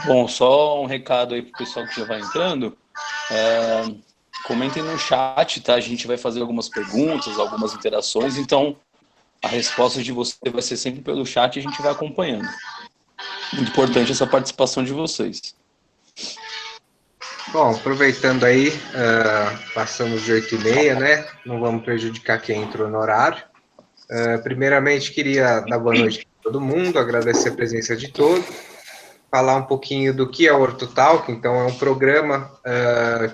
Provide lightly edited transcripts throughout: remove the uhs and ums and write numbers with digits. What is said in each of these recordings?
Bom, só um recado aí para o pessoal que já vai entrando. Comentem no chat, tá? A gente vai fazer algumas perguntas, algumas interações, então a resposta de você vai ser sempre pelo chat e a gente vai acompanhando. Muito importante essa participação de vocês. Bom, aproveitando aí, passamos de 8h30, né? Não vamos prejudicar quem entrou no horário. Primeiramente, queria dar boa noite a todo mundo, agradecer a presença de todos, falar um pouquinho do que é o OrtoTalk. Então, é um programa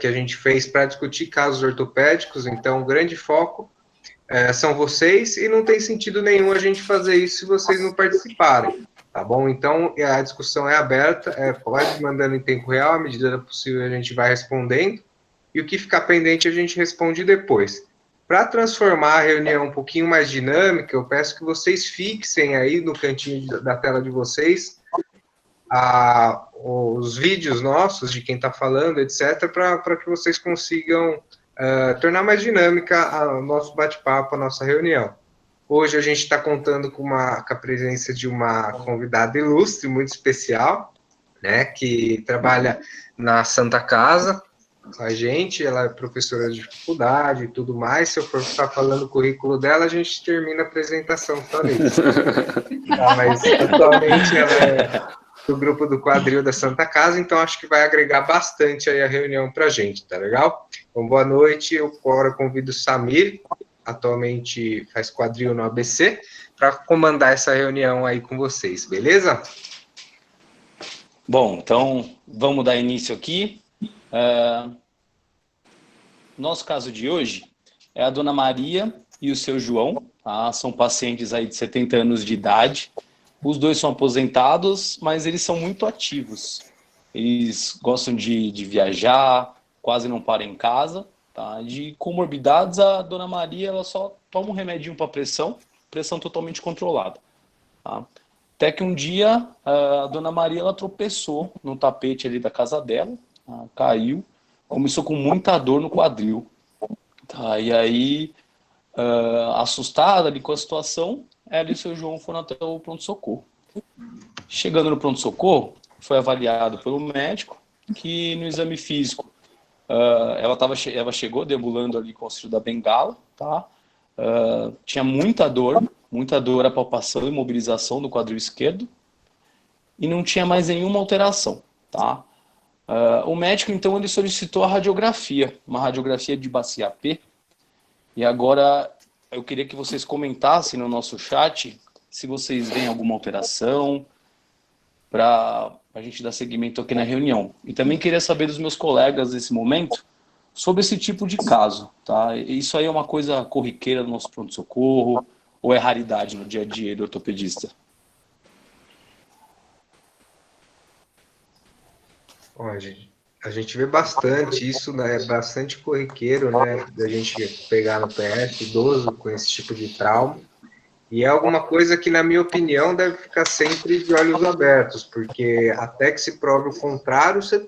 que a gente fez para discutir casos ortopédicos. Então, o grande foco são vocês, e não tem sentido nenhum a gente fazer isso se vocês não participarem, tá bom? Então, a discussão é aberta, pode mandando em tempo real, à medida possível a gente vai respondendo, e o que ficar pendente a gente responde depois. Para transformar a reunião um pouquinho mais dinâmica, eu peço que vocês fixem aí no cantinho da tela de vocês os vídeos nossos de quem está falando, etc., para que vocês consigam tornar mais dinâmica o nosso bate-papo, a nossa reunião. Hoje a gente está contando com a presença de uma convidada ilustre, muito especial, né, que trabalha na Santa Casa com a gente. Ela é professora de faculdade e tudo mais. Se eu for estar falando o currículo dela, a gente termina a apresentação só nisso. Mas atualmente ela é do grupo do quadril da Santa Casa, então acho que vai agregar bastante aí a reunião para a gente, tá legal? Então, boa noite. Eu agora convido o Samir, atualmente faz quadril no ABC, para comandar essa reunião aí com vocês, beleza? Bom, então vamos dar início aqui. Nosso caso de hoje é a dona Maria e o seu João, tá? São pacientes aí de 70 anos de idade. Os dois são aposentados, mas eles são muito ativos. Eles gostam de viajar, quase não param em casa. Tá? De comorbidades, a dona Maria ela só toma um remedinho para pressão totalmente controlada. Tá? Até que um dia a dona Maria ela tropeçou no tapete ali da casa dela, tá? Caiu, começou com muita dor no quadril. Tá? E aí, assustada ali com a situação, ela e o seu João foram até o pronto-socorro. Chegando no pronto-socorro, foi avaliado pelo médico, que no exame físico ela chegou deambulando ali com o auxílio da bengala, tá? Tinha muita dor a palpação e mobilização do quadril esquerdo, e não tinha mais nenhuma alteração, tá? O médico, então, ele solicitou a radiografia, uma radiografia de bacia AP, e agora eu queria que vocês comentassem no nosso chat se vocês veem alguma alteração para a gente dar seguimento aqui na reunião. E também queria saber dos meus colegas nesse momento sobre esse tipo de caso, tá? Isso aí é uma coisa corriqueira no nosso pronto-socorro ou é raridade no dia a dia do ortopedista? Bom, a gente vê bastante isso, né? É bastante corriqueiro, né? Da gente pegar no PS idoso com esse tipo de trauma. E é alguma coisa que, na minha opinião, deve ficar sempre de olhos abertos, porque até que se prove o contrário, você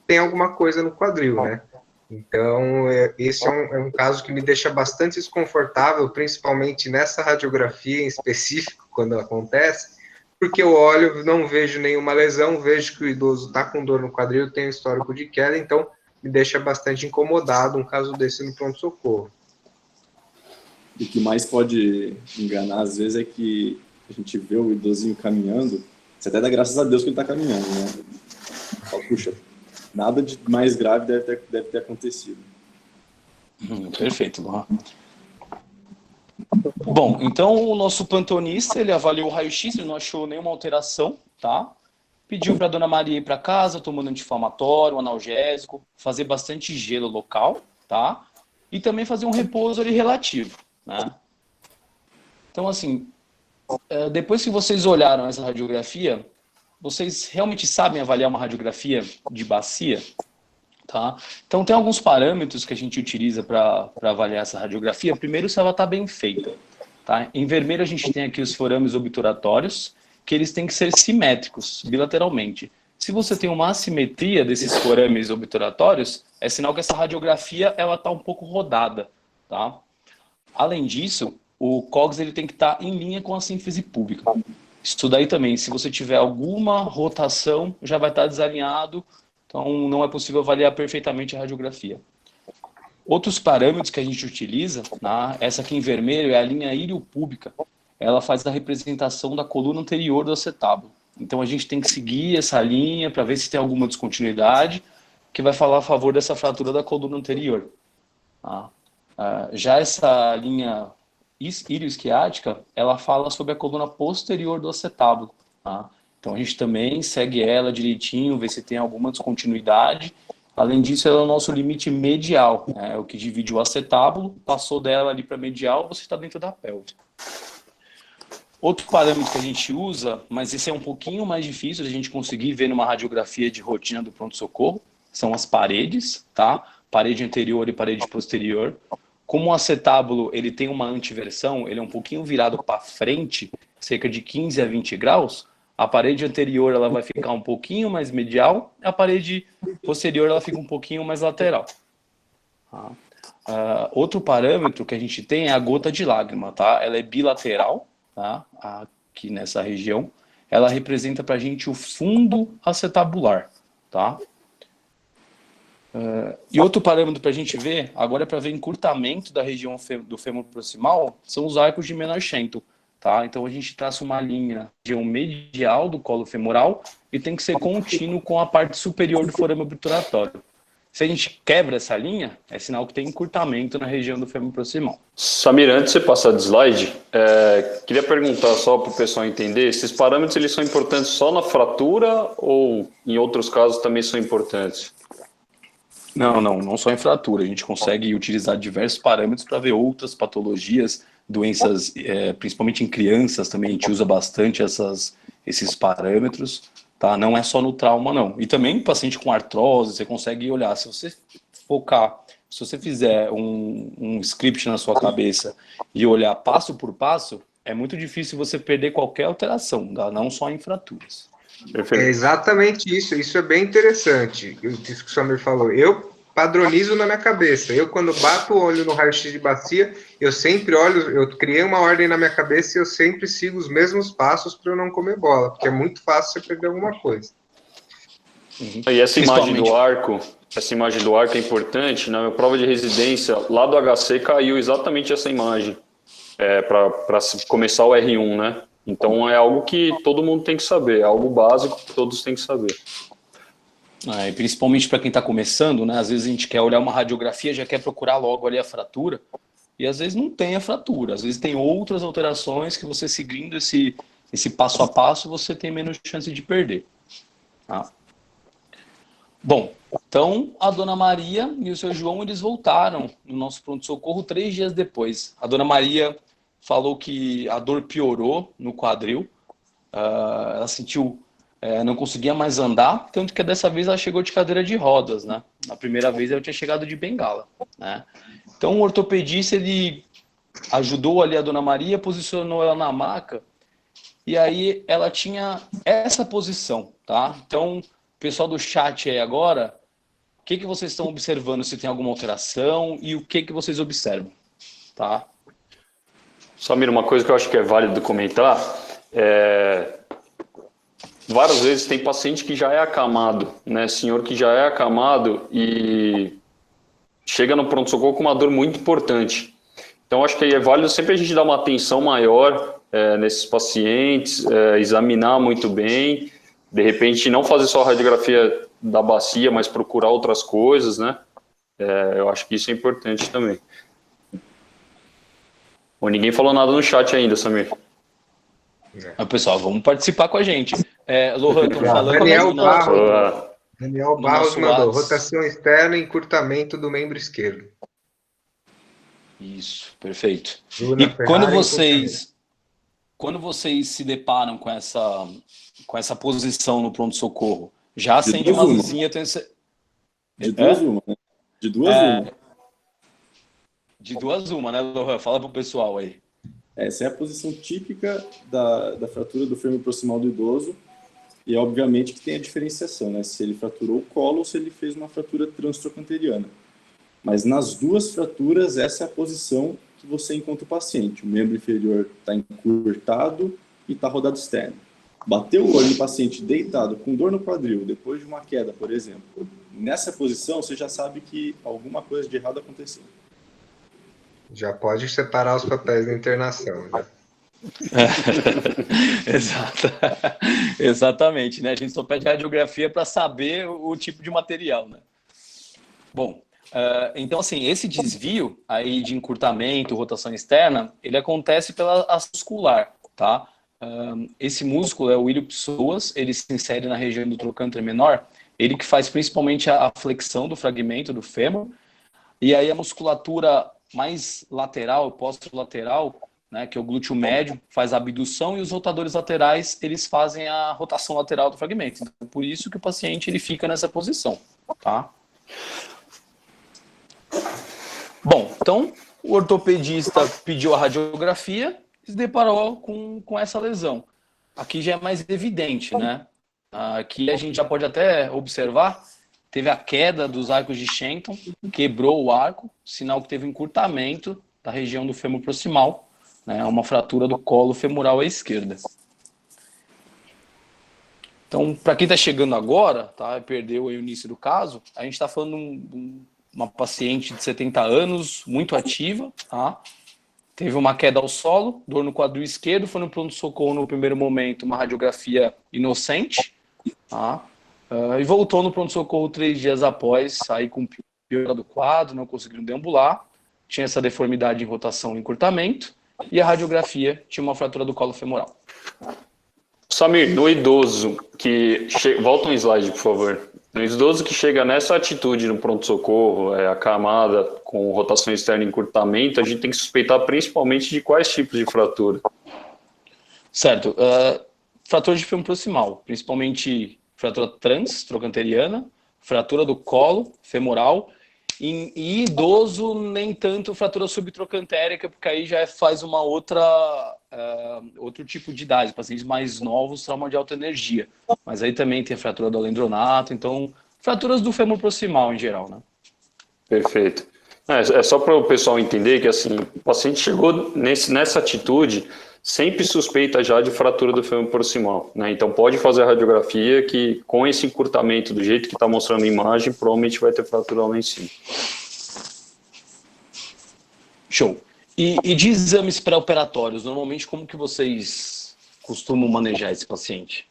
tem alguma coisa no quadril, né? Então, esse é um caso que me deixa bastante desconfortável, principalmente nessa radiografia em específico, quando acontece, porque eu olho, não vejo nenhuma lesão, vejo que o idoso está com dor no quadril, tem um histórico de queda, então me deixa bastante incomodado um caso desse no pronto-socorro. O que mais pode enganar, às vezes, é que a gente vê o idosinho caminhando, você até dá graças a Deus que ele está caminhando, né? Fala, puxa, nada de mais grave deve ter acontecido. Perfeito, Luan. Bom, então o nosso plantonista, ele avaliou o raio-x, ele não achou nenhuma alteração, tá? Pediu para a dona Maria ir para casa, tomando anti-inflamatório, um analgésico, fazer bastante gelo local, tá? E também fazer um repouso ali relativo, né? Então, assim, depois que vocês olharam essa radiografia, vocês realmente sabem avaliar uma radiografia de bacia? Tá? Então, tem alguns parâmetros que a gente utiliza para avaliar essa radiografia. Primeiro, se ela está bem feita. Tá? Em vermelho, a gente tem aqui os forames obturatórios, que eles têm que ser simétricos, bilateralmente. Se você tem uma assimetria desses forames obturatórios, é sinal que essa radiografia está um pouco rodada. Tá? Além disso, o COGS ele tem que estar em linha com a síntese pública. Isso daí também, se você tiver alguma rotação, já vai estar desalinhado, então não é possível avaliar perfeitamente a radiografia. Outros parâmetros que a gente utiliza, essa aqui em vermelho é a linha iliopúbica, ela faz a representação da coluna anterior do acetábulo. Então a gente tem que seguir essa linha para ver se tem alguma descontinuidade, que vai falar a favor dessa fratura da coluna anterior. Já essa linha ilioisquiática, ela fala sobre a coluna posterior do acetábulo. Então a gente também segue ela direitinho, vê se tem alguma descontinuidade. Além disso, ela é o nosso limite medial, o que divide o acetábulo, passou dela ali para medial, você está dentro da pelve. Outro parâmetro que a gente usa, mas esse é um pouquinho mais difícil de a gente conseguir ver numa radiografia de rotina do pronto-socorro, são as paredes, tá? Parede anterior e parede posterior. Como o acetábulo ele tem uma antiversão, ele é um pouquinho virado para frente, cerca de 15 a 20 graus, a parede anterior ela vai ficar um pouquinho mais medial, a parede posterior ela fica um pouquinho mais lateral. Outro parâmetro que a gente tem é a gota de lágrima, tá? Ela é bilateral, tá? Aqui nessa região, ela representa para a gente o fundo acetabular, tá? E outro parâmetro para a gente ver, agora é para ver encurtamento da região do fêmur proximal, são os arcos de Menard-Shenton, tá? Então a gente traça uma linha região medial do colo femoral e tem que ser contínuo com a parte superior do forame obturatório. Se a gente quebra essa linha, é sinal que tem encurtamento na região do fêmur proximal. Samir, antes de você passar de slide, queria perguntar só para o pessoal entender, esses parâmetros eles são importantes só na fratura ou em outros casos também são importantes? Não só em fratura. A gente consegue utilizar diversos parâmetros para ver outras patologias, doenças, principalmente em crianças também a gente usa bastante esses parâmetros, tá? Não é só no trauma, não. E também paciente com artrose, você consegue olhar. Se você focar, se você fizer um script na sua cabeça e olhar passo por passo, é muito difícil você perder qualquer alteração, tá? Não só em fraturas. É exatamente isso. Isso é bem interessante. Isso que o Samir falou. Eu padronizo na minha cabeça. Eu, quando bato o olho no raio-x de bacia, eu sempre olho, eu criei uma ordem na minha cabeça e eu sempre sigo os mesmos passos para eu não comer bola, porque é muito fácil você perder alguma coisa. E essa imagem do arco é importante. Na minha prova de residência, lá do HC caiu exatamente essa imagem, para começar o R1, né? Então é algo que todo mundo tem que saber, é algo básico que todos têm que saber. E principalmente para quem está começando, né? Às vezes a gente quer olhar uma radiografia, já quer procurar logo ali a fratura, e às vezes não tem a fratura, às vezes tem outras alterações que você seguindo esse passo a passo, você tem menos chance de perder. Tá? Bom, então a dona Maria e o seu João, eles voltaram no nosso pronto-socorro 3 dias depois. A dona Maria falou que a dor piorou no quadril, ela sentiu, não conseguia mais andar, tanto que dessa vez ela chegou de cadeira de rodas, né? Na primeira vez ela tinha chegado de bengala, né? Então o ortopedista, ele ajudou ali a dona Maria, posicionou ela na maca, e aí ela tinha essa posição, tá? Então, pessoal do chat aí agora, o que vocês estão observando, se tem alguma alteração e o que vocês observam, tá? Samir, uma coisa que eu acho que é válido comentar, várias vezes tem paciente que já é acamado, né? Senhor que já é acamado e chega no pronto-socorro com uma dor muito importante. Então, acho que é válido sempre a gente dar uma atenção maior nesses pacientes, examinar muito bem, de repente não fazer só a radiografia da bacia, mas procurar outras coisas, né? Eu acho que isso é importante também. Bom, ninguém falou nada no chat ainda, Samir. Pessoal, vamos participar com a gente. Lohan, estão falando... Daniel Barros mandou rotação externa e encurtamento do membro esquerdo. Isso, perfeito. Bruna E quando vocês se deparam com essa posição no pronto-socorro, já acende uma luzinha... De duas uma, né? De duas uma. De duas uma, né, Lohan? Fala pro pessoal aí. Essa é a posição típica da fratura do fêmur proximal do idoso, e obviamente que tem a diferenciação, né? Se ele fraturou o colo ou se ele fez uma fratura transtrocanteriana. Mas nas duas fraturas, essa é a posição que você encontra o paciente. O membro inferior está encurtado e está rodado externo. Bateu o olho no paciente deitado, com dor no quadril, depois de uma queda, por exemplo. Nessa posição, você já sabe que alguma coisa de errado aconteceu. Já pode separar os papéis da internação, né? Exato. Exatamente, né? A gente só pede radiografia para saber o tipo de material, né? Bom, então assim, esse desvio aí de encurtamento, rotação externa, ele acontece pela ação muscular, tá? Esse músculo é o iliopsoas, ele se insere na região do trocânter menor, ele que faz principalmente a flexão do fragmento do fêmur, e aí a musculatura mais lateral, posterolateral, né, que é o glúteo médio, faz a abdução, e os rotadores laterais, eles fazem a rotação lateral do fragmento. Então, por isso que o paciente ele fica nessa posição, tá? Bom, então o ortopedista pediu a radiografia e se deparou com essa lesão. Aqui já é mais evidente, né? Aqui a gente já pode até observar, teve a queda dos arcos de Shenton, quebrou o arco, sinal que teve encurtamento da região do fêmur proximal, né? Uma fratura do colo femoral à esquerda. Então, para quem está chegando agora, tá, perdeu aí o início do caso, a gente está falando de uma paciente de 70 anos, muito ativa, tá? Teve uma queda ao solo, dor no quadril esquerdo, foi no pronto-socorro no primeiro momento, uma radiografia inocente, tá? E voltou no pronto-socorro 3 dias após, aí com piora do quadro, não conseguiram deambular, tinha essa deformidade em rotação e encurtamento, e a radiografia tinha uma fratura do colo femoral. Samir, no idoso que... Volta um slide, por favor. No idoso que chega nessa atitude no pronto-socorro, acamada com rotação externa e encurtamento, a gente tem que suspeitar principalmente de quais tipos de fratura? Certo. Fratura de fêmur proximal, principalmente fratura trocânteriana, fratura do colo femoral, e idoso nem tanto fratura subtrocantérica, porque aí já faz uma outro tipo de idade, pacientes mais novos, trauma de alta energia, mas aí também tem a fratura do alendronato, então fraturas do fêmur proximal em geral, né? Perfeito. É só para o pessoal entender que assim, o paciente chegou nessa atitude, sempre suspeita já de fratura do fêmur proximal, né? Então pode fazer a radiografia que com esse encurtamento do jeito que está mostrando a imagem, provavelmente vai ter fratura lá em cima. Show. E de exames pré-operatórios, normalmente como que vocês costumam manejar esse paciente?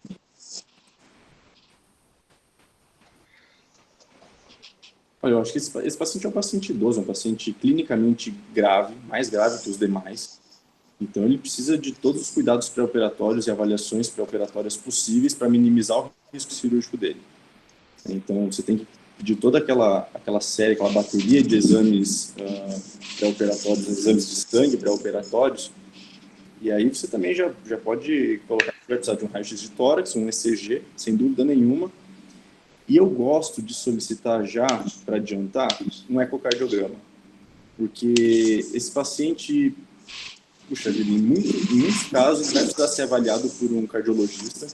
Olha, eu acho que esse paciente é um paciente idoso, é um paciente clinicamente grave, mais grave que os demais. Então, ele precisa de todos os cuidados pré-operatórios e avaliações pré-operatórias possíveis para minimizar o risco cirúrgico dele. Então, você tem que pedir toda aquela série, aquela bateria de exames pré-operatórios, exames de sangue pré-operatórios. E aí você também já pode colocar que vai precisar de um raio-x de tórax, um ECG, sem dúvida nenhuma. E eu gosto de solicitar já, para adiantar, um ecocardiograma. Porque esse paciente... Puxa vida, em muitos casos vai precisar ser avaliado por um cardiologista,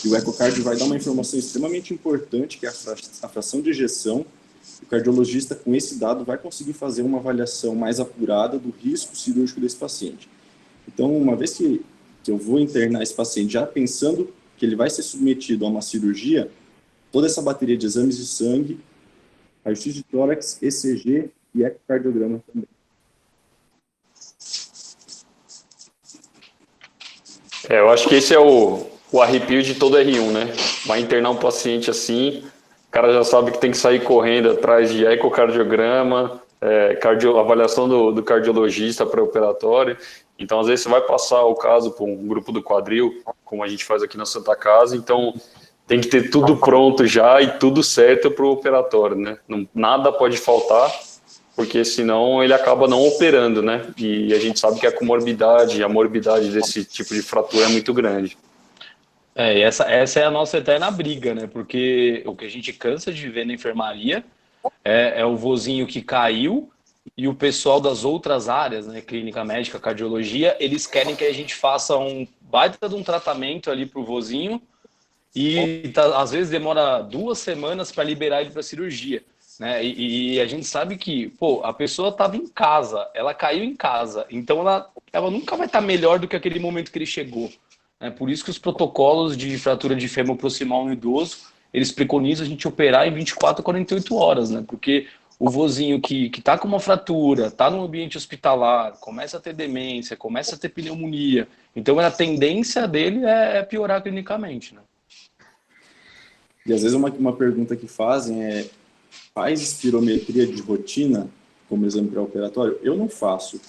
e o ecocardio vai dar uma informação extremamente importante, que é a fração de ejeção. O cardiologista, com esse dado, vai conseguir fazer uma avaliação mais apurada do risco cirúrgico desse paciente. Então, uma vez que eu vou internar esse paciente, já pensando que ele vai ser submetido a uma cirurgia, toda essa bateria de exames de sangue, raio-x de tórax, ECG e ecocardiograma também. Eu acho que esse é o arrepio de todo R1, né? Vai internar um paciente assim, o cara já sabe que tem que sair correndo atrás de ecocardiograma, avaliação do cardiologista pré-operatório. Então, às vezes, você vai passar o caso para um grupo do quadril, como a gente faz aqui na Santa Casa, então tem que ter tudo pronto já e tudo certo para o operatório, né? Nada pode faltar, porque senão ele acaba não operando, né? E a gente sabe que a comorbidade, a morbidade desse tipo de fratura é muito grande. E essa é a nossa eterna briga, né? Porque o que a gente cansa de ver na enfermaria é o vozinho que caiu, e o pessoal das outras áreas, né? Clínica médica, cardiologia, eles querem que a gente faça um baita de um tratamento ali pro vozinho, e às vezes demora 2 semanas para liberar ele para cirurgia. Né? E a gente sabe que, a pessoa estava em casa, ela caiu em casa, então ela ela nunca vai estar melhor do que aquele momento que ele chegou. É por isso que os protocolos de fratura de fêmur proximal no idoso, eles preconizam a gente operar em 24 a 48 horas, né? Porque o vozinho que está com uma fratura, está no ambiente hospitalar, começa a ter demência, começa a ter pneumonia. Então a tendência dele é piorar clinicamente, né? E às vezes uma pergunta que fazem é: faz espirometria de rotina como exame pré-operatório? Eu não faço.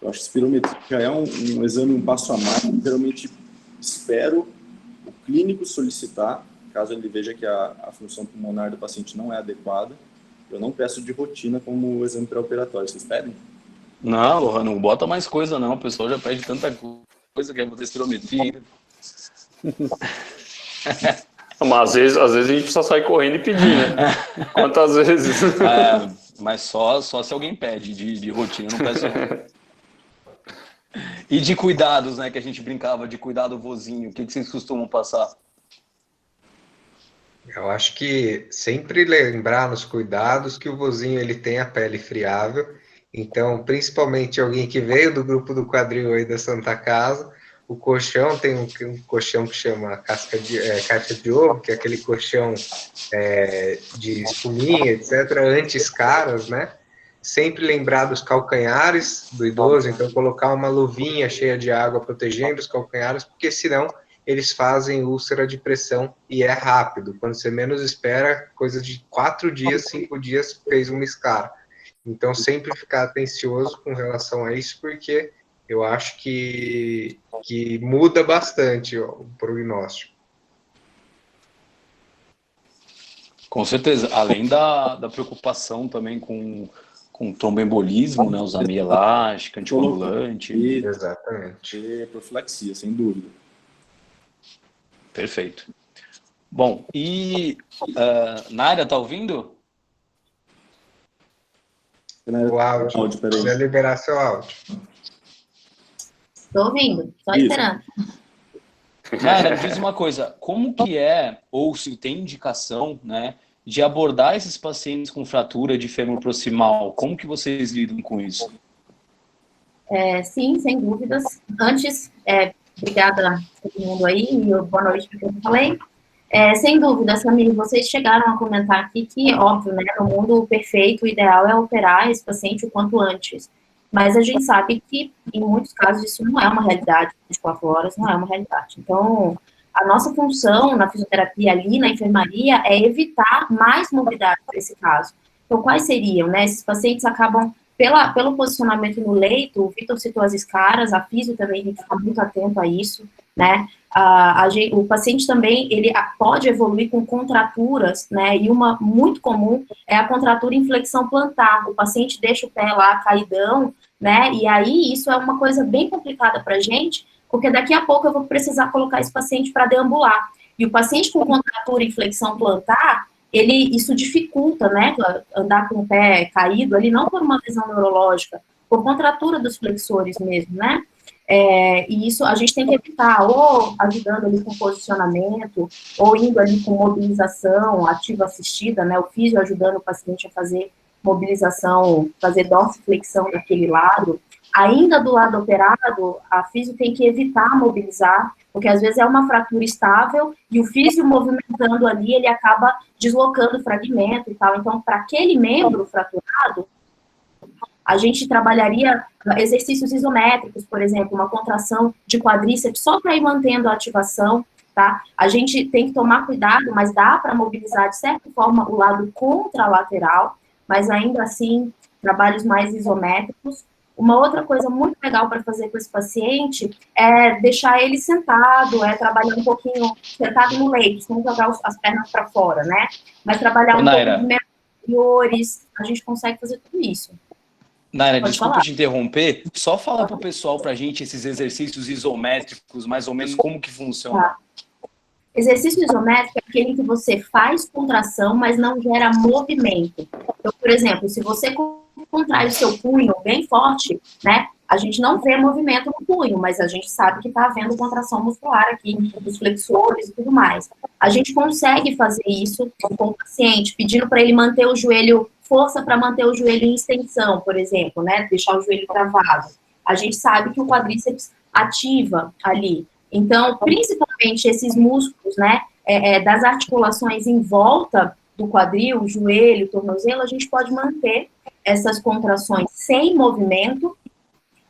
Eu acho que espirometria já é um exame, um passo a mais. Geralmente espero o clínico solicitar, caso ele veja que a função pulmonar do paciente não é adequada. Eu não peço de rotina como exame pré-operatório. Vocês pedem? Não, Lohan, não bota mais coisa não. O pessoal já pede tanta coisa que é fazer espirometria. Mas às vezes a gente precisa sair correndo e pedir, né? Quantas vezes? Mas só se alguém pede de rotina, eu não peço não. E de cuidados, né, que a gente brincava de cuidar do vozinho, o que vocês costumam passar? Eu acho que sempre lembrar nos cuidados que o vozinho ele tem a pele friável, então principalmente alguém que veio do grupo do quadril aí da Santa Casa, o colchão tem um colchão que chama caixa de ovo, que é aquele colchão de espuminha, etc., anti-escaras, né? Sempre lembrar dos calcanhares do idoso, então colocar uma luvinha cheia de água protegendo os calcanhares, porque senão eles fazem úlcera de pressão e é rápido. Quando você menos espera, coisa de 4 dias, 5 dias, fez uma escara. Então, sempre ficar atencioso com relação a isso, porque eu acho que muda bastante o prognóstico. Com certeza, além da preocupação também com tromboembolismo, né, usar meia elástica, anticoagulante. Exatamente. E profilaxia, sem dúvida. Perfeito. Bom, e Naira, tá ouvindo? O áudio, precisa liberar seu áudio. Estou ouvindo, só esperando. Naira, diz uma coisa, como que ou se tem indicação, né, de abordar esses pacientes com fratura de fêmur proximal? Como que vocês lidam com isso? Sim, sem dúvidas. Antes, obrigada a todo mundo aí, e boa noite para quem eu falei. Sem dúvida, Samir, vocês chegaram a comentar aqui que, óbvio, né, no mundo perfeito, o ideal é operar esse paciente o quanto antes. Mas a gente sabe que, em muitos casos, isso não é uma realidade, 24 horas não é uma realidade. Então, a nossa função na fisioterapia ali, na enfermaria, é evitar mais morbidade para esse caso. Então, quais seriam, né? Esses pacientes acabam, pelo posicionamento no leito, o Vitor citou as escaras, a fisio também tem que ficar muito atento a isso, né? O paciente também, ele pode evoluir com contraturas, né? E uma muito comum é a contratura em flexão plantar. O paciente deixa o pé lá caidão, né? E aí, isso é uma coisa bem complicada para a gente, porque daqui a pouco eu vou precisar colocar esse paciente para deambular. E o paciente com contratura em flexão plantar, isso dificulta, né, andar com o pé caído, ali não por uma lesão neurológica, por contratura dos flexores mesmo, né? E isso a gente tem que evitar, ou ajudando ali com posicionamento, ou indo ali com mobilização ativa assistida, né, o físio ajudando o paciente a fazer mobilização, fazer dorsiflexão daquele lado. Ainda do lado operado, a físio tem que evitar mobilizar, porque às vezes é uma fratura estável e o físio movimentando ali, ele acaba deslocando o fragmento e tal. Então, para aquele membro fraturado, a gente trabalharia exercícios isométricos, por exemplo, uma contração de quadríceps, só para ir mantendo a ativação, tá? A gente tem que tomar cuidado, mas dá para mobilizar, de certa forma, o lado contralateral, mas ainda assim, trabalhos mais isométricos. Uma outra coisa muito legal para fazer com esse paciente é deixar ele sentado, trabalhar um pouquinho sentado no leito, sem jogar as pernas para fora, né? Mas trabalhar um pouco de inferiores, a gente consegue fazer tudo isso. Naira, desculpa te interromper, só fala para o pessoal, para a gente, esses exercícios isométricos, mais ou menos como que funciona. Tá. Exercício isométrico é aquele que você faz contração, mas não gera movimento. Então, por exemplo, se você contrai o seu punho bem forte, né, a gente não vê movimento no punho, mas a gente sabe que está havendo contração muscular aqui, dos flexores e tudo mais. A gente consegue fazer isso com o paciente, pedindo para ele manter o joelho, força para manter o joelho em extensão, por exemplo, né, deixar o joelho travado. a gente sabe que o quadríceps ativa ali. Então, principalmente esses músculos, né, das articulações em volta do quadril, joelho, tornozelo, a gente pode manter essas contrações sem movimento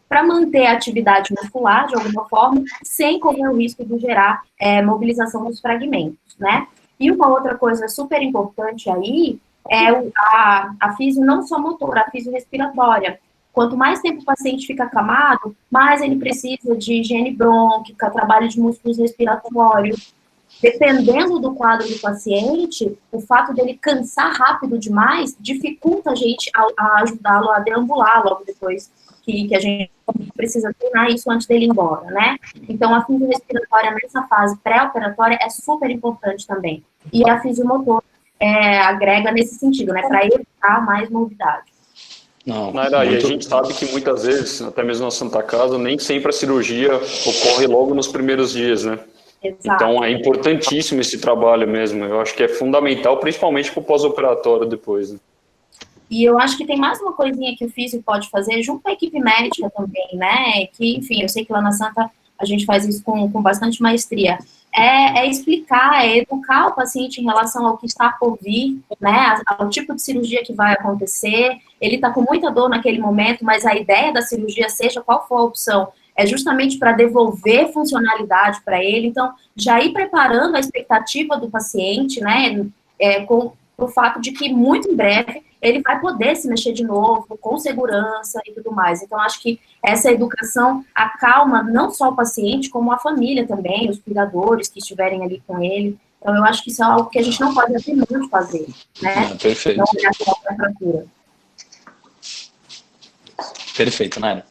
para manter a atividade muscular, de alguma forma, sem correr o risco de gerar mobilização dos fragmentos, né? E uma outra coisa super importante aí é a físio não só motora, a físio respiratória. Quanto mais tempo o paciente fica acamado, mais ele precisa de higiene brônquica, trabalho de músculos respiratórios. Dependendo do quadro do paciente, o fato dele cansar rápido demais dificulta a gente a ajudá-lo a deambular logo depois que a gente precisa treinar isso antes dele ir embora, né? Então, a fisiorrespiratória nessa fase pré-operatória é super importante também. E a fisiomotora agrega nesse sentido, né? Para evitar mais morbidade. Não, e a gente sabe que muitas vezes, até mesmo na Santa Casa, nem sempre a cirurgia ocorre logo nos primeiros dias, né? Exato. Então é importantíssimo esse trabalho mesmo. Eu acho que é fundamental, principalmente para o pós-operatório depois, né? E eu acho que tem mais uma coisinha que o físio pode fazer, junto com a equipe médica também, né? Que, enfim, eu sei que lá na Santa a gente faz isso com bastante maestria. Explicar, educar o paciente em relação ao que está por vir, né? Ao tipo de cirurgia que vai acontecer. Ele está com muita dor naquele momento, mas a ideia da cirurgia, seja qual for a opção, é justamente para devolver funcionalidade para ele. Então, já ir preparando a expectativa do paciente, né? Com o fato de que muito em breve ele vai poder se mexer de novo, com segurança e tudo mais. Então, acho que essa educação acalma não só o paciente, como a família também, os cuidadores que estiverem ali com ele. Então, eu acho que isso é algo que a gente não pode abrir mão de fazer, né? Perfeito. Não olhar só para a fratura. Perfeito, Naira.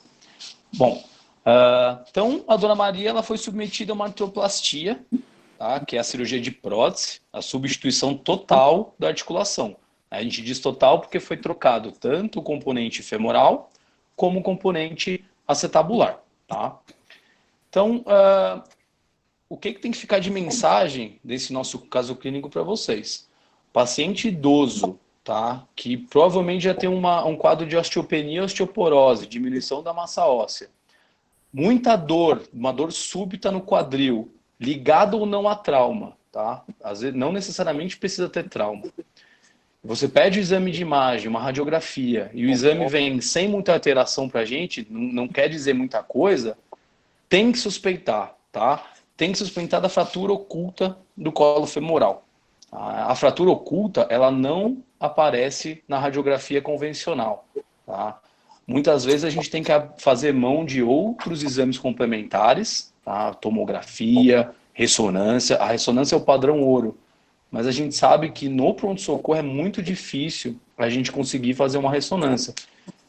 Bom, então a dona Maria ela foi submetida a uma artroplastia, tá? Que é a cirurgia de prótese, a substituição total da articulação. A gente diz total porque foi trocado tanto o componente femoral como o componente acetabular, tá? Então, o que tem que ficar de mensagem desse nosso caso clínico para vocês? Paciente idoso, tá? Que provavelmente já tem um quadro de osteopenia, osteoporose, diminuição da massa óssea. Muita dor, uma dor súbita no quadril, ligado ou não a trauma, tá? Às vezes, não necessariamente precisa ter trauma. Você pede o exame de imagem, uma radiografia, e o exame vem sem muita alteração para a gente, não quer dizer muita coisa, tem que suspeitar, tá? Tem que suspeitar da fratura oculta do colo femoral. A fratura oculta, ela não aparece na radiografia convencional, tá? Muitas vezes a gente tem que fazer mão de outros exames complementares, tá? Tomografia, ressonância. A ressonância é o padrão ouro. Mas a gente sabe que no pronto-socorro é muito difícil a gente conseguir fazer uma ressonância.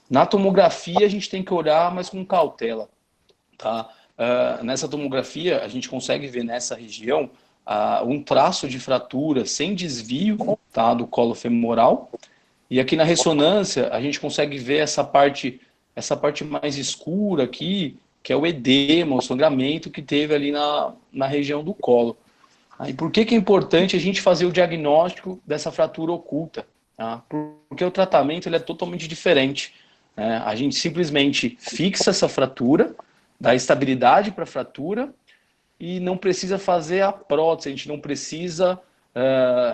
Na tomografia, a gente tem que olhar, mas com cautela, tá? Nessa tomografia, a gente consegue ver nessa região um traço de fratura sem desvio, tá, do colo femoral. E aqui na ressonância, a gente consegue ver essa parte mais escura aqui, que é o edema, o sangramento que teve ali na região do colo. E por que é importante a gente fazer o diagnóstico dessa fratura oculta? Tá? Porque o tratamento ele é totalmente diferente. Né? A gente simplesmente fixa essa fratura, dá estabilidade para a fratura e não precisa fazer a prótese, a gente não precisa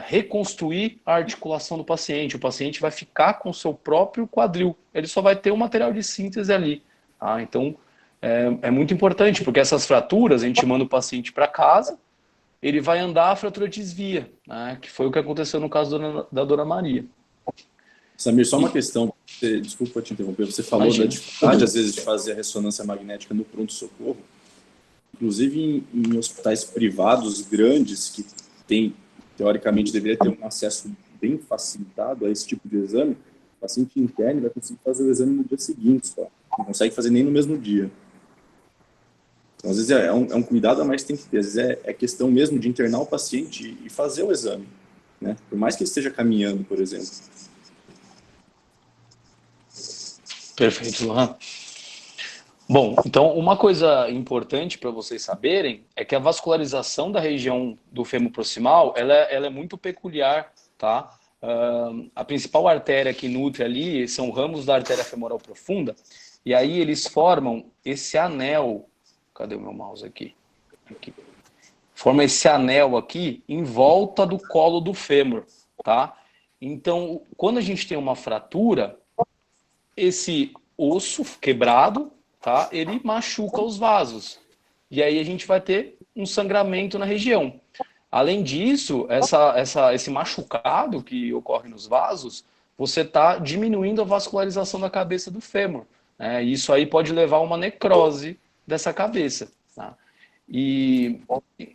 reconstruir a articulação do paciente. O paciente vai ficar com o seu próprio quadril, ele só vai ter um material de síntese ali. Tá? Então, é muito importante, porque essas fraturas, a gente manda o paciente para casa, ele vai andar, a fratura desvia, né? Que foi o que aconteceu no caso da dona Maria. Samir, só uma questão, desculpa te interromper, você falou da dificuldade, às vezes, de fazer a ressonância magnética no pronto-socorro. Inclusive em hospitais privados grandes, que teoricamente, deveria ter um acesso bem facilitado a esse tipo de exame, o paciente interno vai conseguir fazer o exame no dia seguinte só. Não consegue fazer nem no mesmo dia. Então, às vezes é um cuidado a mais que tem que ter. Às vezes é questão mesmo de internar o paciente e fazer o exame, né? Por mais que ele esteja caminhando, por exemplo. Perfeito, Lohan. Bom, então uma coisa importante para vocês saberem é que a vascularização da região do fêmur proximal ela é muito peculiar, tá? A principal artéria que nutre ali são ramos da artéria femoral profunda E aí eles formam esse anel. Cadê o meu mouse aqui? Aqui. Forma esse anel aqui em volta do colo do fêmur, tá? Então, quando a gente tem uma fratura, esse osso quebrado, tá? Ele machuca os vasos. E aí a gente vai ter um sangramento na região. Além disso, esse machucado que ocorre nos vasos, você está diminuindo a vascularização da cabeça do fêmur, né? E isso aí pode levar a uma necrose dessa cabeça, tá? E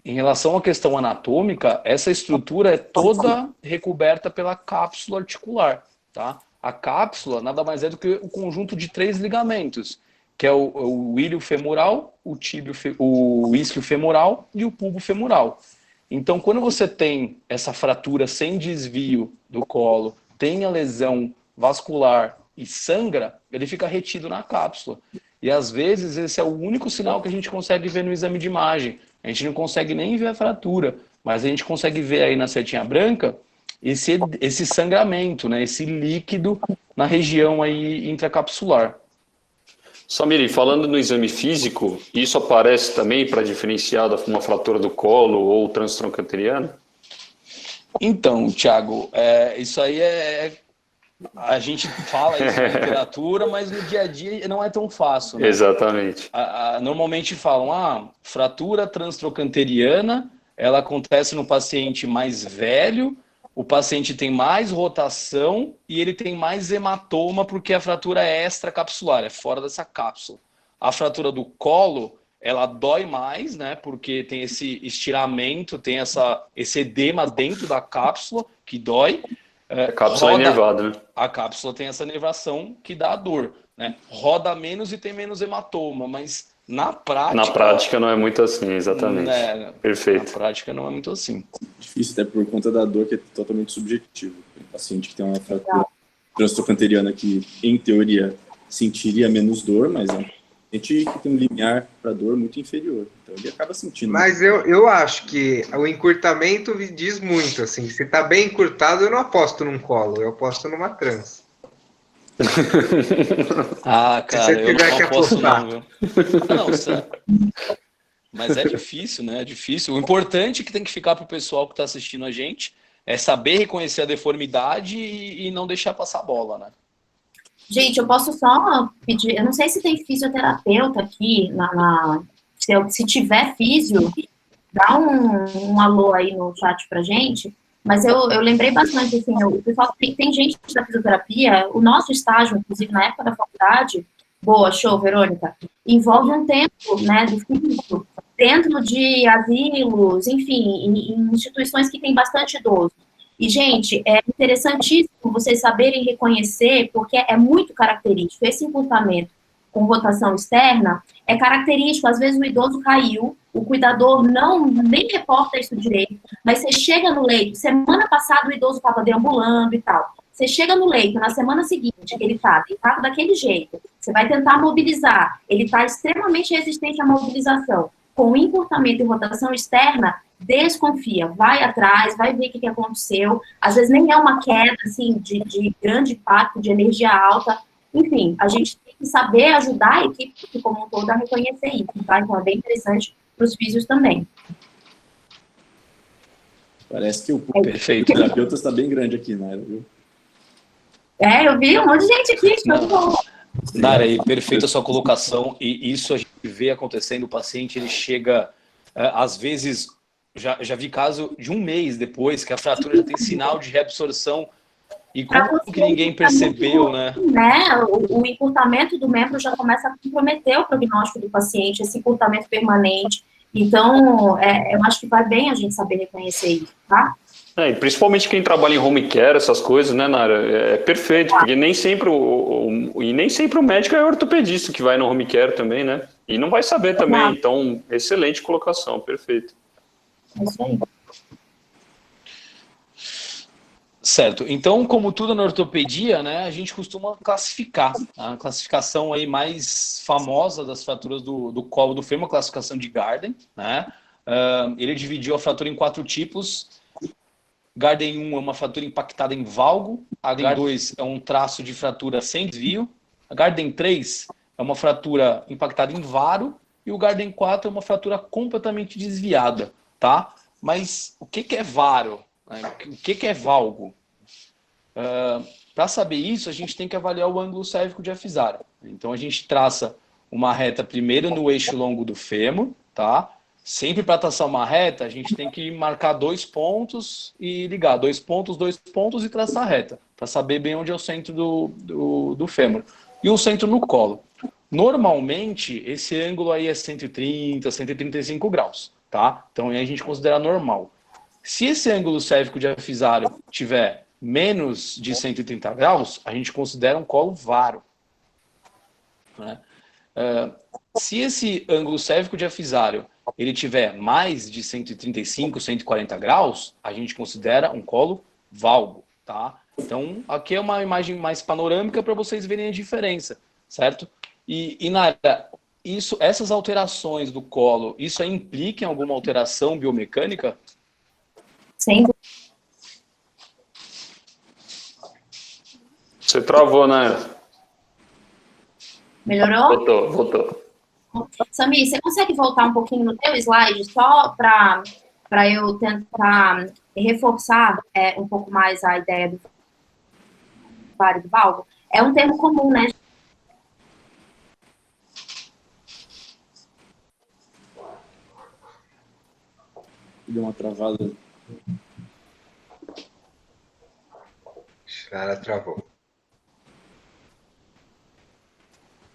em relação à questão anatômica, essa estrutura é toda recoberta pela cápsula articular, tá? A cápsula nada mais é do que o conjunto de 3 ligamentos, que é o ilho femoral, o isquio femoral e o bulbo femoral. Então, quando você tem essa fratura sem desvio do colo, tem a lesão vascular e sangra, ele fica retido na cápsula. E às vezes esse é o único sinal que a gente consegue ver no exame de imagem. A gente não consegue nem ver a fratura, mas a gente consegue ver aí na setinha branca esse sangramento, né? Esse líquido na região aí intracapsular. Samir, falando no exame físico, isso aparece também para diferenciar uma fratura do colo ou transtroncanteriano? Então, Thiago, isso aí a gente fala isso na literatura, mas no dia a dia não é tão fácil, né? Exatamente. Normalmente falam, fratura transtrocanteriana, ela acontece no paciente mais velho, o paciente tem mais rotação e ele tem mais hematoma porque a fratura é extracapsular, é fora dessa cápsula. A fratura do colo, ela dói mais, né? Porque tem esse estiramento, tem esse edema dentro da cápsula que dói. A cápsula é inervada, né? A cápsula tem essa nervação que dá a dor, né? Roda menos e tem menos hematoma, mas na prática... Na prática não é muito assim, exatamente. Né? Perfeito. Na prática não é muito assim. Difícil até por conta da dor, que é totalmente subjetivo. Tem paciente que tem uma fratura transtrocanteriana que, em teoria, sentiria menos dor, mas é um paciente que tem um limiar para dor muito inferior. Então ele acaba sentindo. Mas eu acho que o encurtamento diz muito, assim. Se tá bem encurtado, eu não aposto num colo, eu aposto numa trans. Cara, eu não que aposto apostar. não, viu? Não, sério. Mas é difícil, né? É difícil. O importante que tem que ficar pro pessoal que tá assistindo a gente é saber reconhecer a deformidade e não deixar passar a bola, né? Gente, eu posso só pedir, eu não sei se tem fisioterapeuta aqui, se tiver físio, dá um alô aí no chat pra gente, mas eu lembrei bastante, assim, o pessoal tem gente da fisioterapia, o nosso estágio, inclusive na época da faculdade, boa, show, Verônica, envolve um tempo, né, do físico, dentro de asilos, enfim, em instituições que tem bastante idoso. E, gente, é interessantíssimo vocês saberem reconhecer, porque é muito característico. Esse encurtamento com rotação externa é característico. Às vezes o idoso caiu, o cuidador nem reporta isso direito, mas você chega no leito, semana passada o idoso estava deambulando e tal. Você chega no leito, na semana seguinte, ele está deitado daquele jeito, você vai tentar mobilizar, ele está extremamente resistente à mobilização. Com encurtamento e rotação externa, desconfia, vai atrás, vai ver o que aconteceu. Às vezes nem é uma queda assim, de grande impacto, de energia alta. Enfim, a gente tem que saber ajudar a equipe como um todo a reconhecer isso, tá? Então é bem interessante para os físios também. Parece que o Perfeito. terapeuta está bem grande aqui, né? Viu? Eu vi um monte de gente aqui, show de bola. Nara, perfeita a sua colocação, e isso a gente vê acontecendo, o paciente ele chega, às vezes, já vi caso de um mês depois, que a fratura já tem sinal de reabsorção, e como que ninguém percebeu, né? O encurtamento do membro já começa a comprometer o prognóstico do paciente, esse encurtamento permanente, então, eu acho que vai bem a gente saber reconhecer isso, tá? E principalmente quem trabalha em home care, essas coisas, né, Nara? É perfeito, porque nem sempre o médico é ortopedista que vai no home care também, né? E não vai saber também. Então, excelente colocação, perfeito. É isso aí. Certo. Então, como tudo na ortopedia, né, a gente costuma classificar. A classificação aí mais famosa das fraturas do colo do fêmur, a classificação de Garden, né? Ele dividiu a fratura em 4 tipos. Garden 1 é uma fratura impactada em valgo, a Garden 2 é um traço de fratura sem desvio, a Garden 3 é uma fratura impactada em varo e o Garden 4 é uma fratura completamente desviada, tá? Mas o que é varo? O que é valgo? Para saber isso, a gente tem que avaliar o ângulo cérvico de Afizaro. Então, a gente traça uma reta primeiro no eixo longo do fêmur, tá? Sempre para traçar uma reta, a gente tem que marcar 2 pontos e ligar 2 pontos e traçar a reta, para saber bem onde é o centro do fêmur. E o centro no colo. Normalmente, esse ângulo aí é 130, 135 graus, tá? Então, aí a gente considera normal. Se esse ângulo cérvico de Afizaro tiver menos de 130 graus, a gente considera um colo varo, né? Se esse ângulo cérvico de Afizaro ele tiver mais de 135, 140 graus, a gente considera um colo valgo, tá? Então, aqui é uma imagem mais panorâmica para vocês verem a diferença, certo? E Nara, essas alterações do colo, isso aí implica em alguma alteração biomecânica? Sim. Você travou, né? Melhorou? Voltou. Samir, você consegue voltar um pouquinho no teu slide só para eu tentar reforçar um pouco mais a ideia do varo e do valgo? É um termo comum, né? Deu uma travada. Ela travou.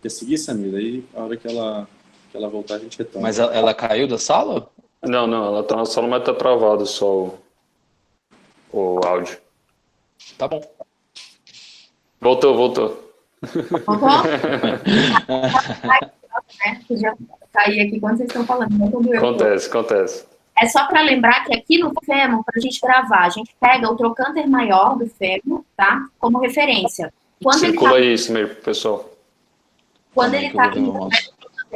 Quer seguir, Samir? Aí, a hora que ela voltar, a gente retorna. Mas ela caiu da sala? Não, ela tá na sala, mas tá travado só o áudio. Tá bom. Voltou. Voltou? Podia cair aqui quando vocês estão falando. Acontece. É só para lembrar que aqui no fêmur, para a gente gravar, a gente pega o trocânter maior do fêmur, tá? Como referência. Quando Circula isso, pessoal. Quando ele está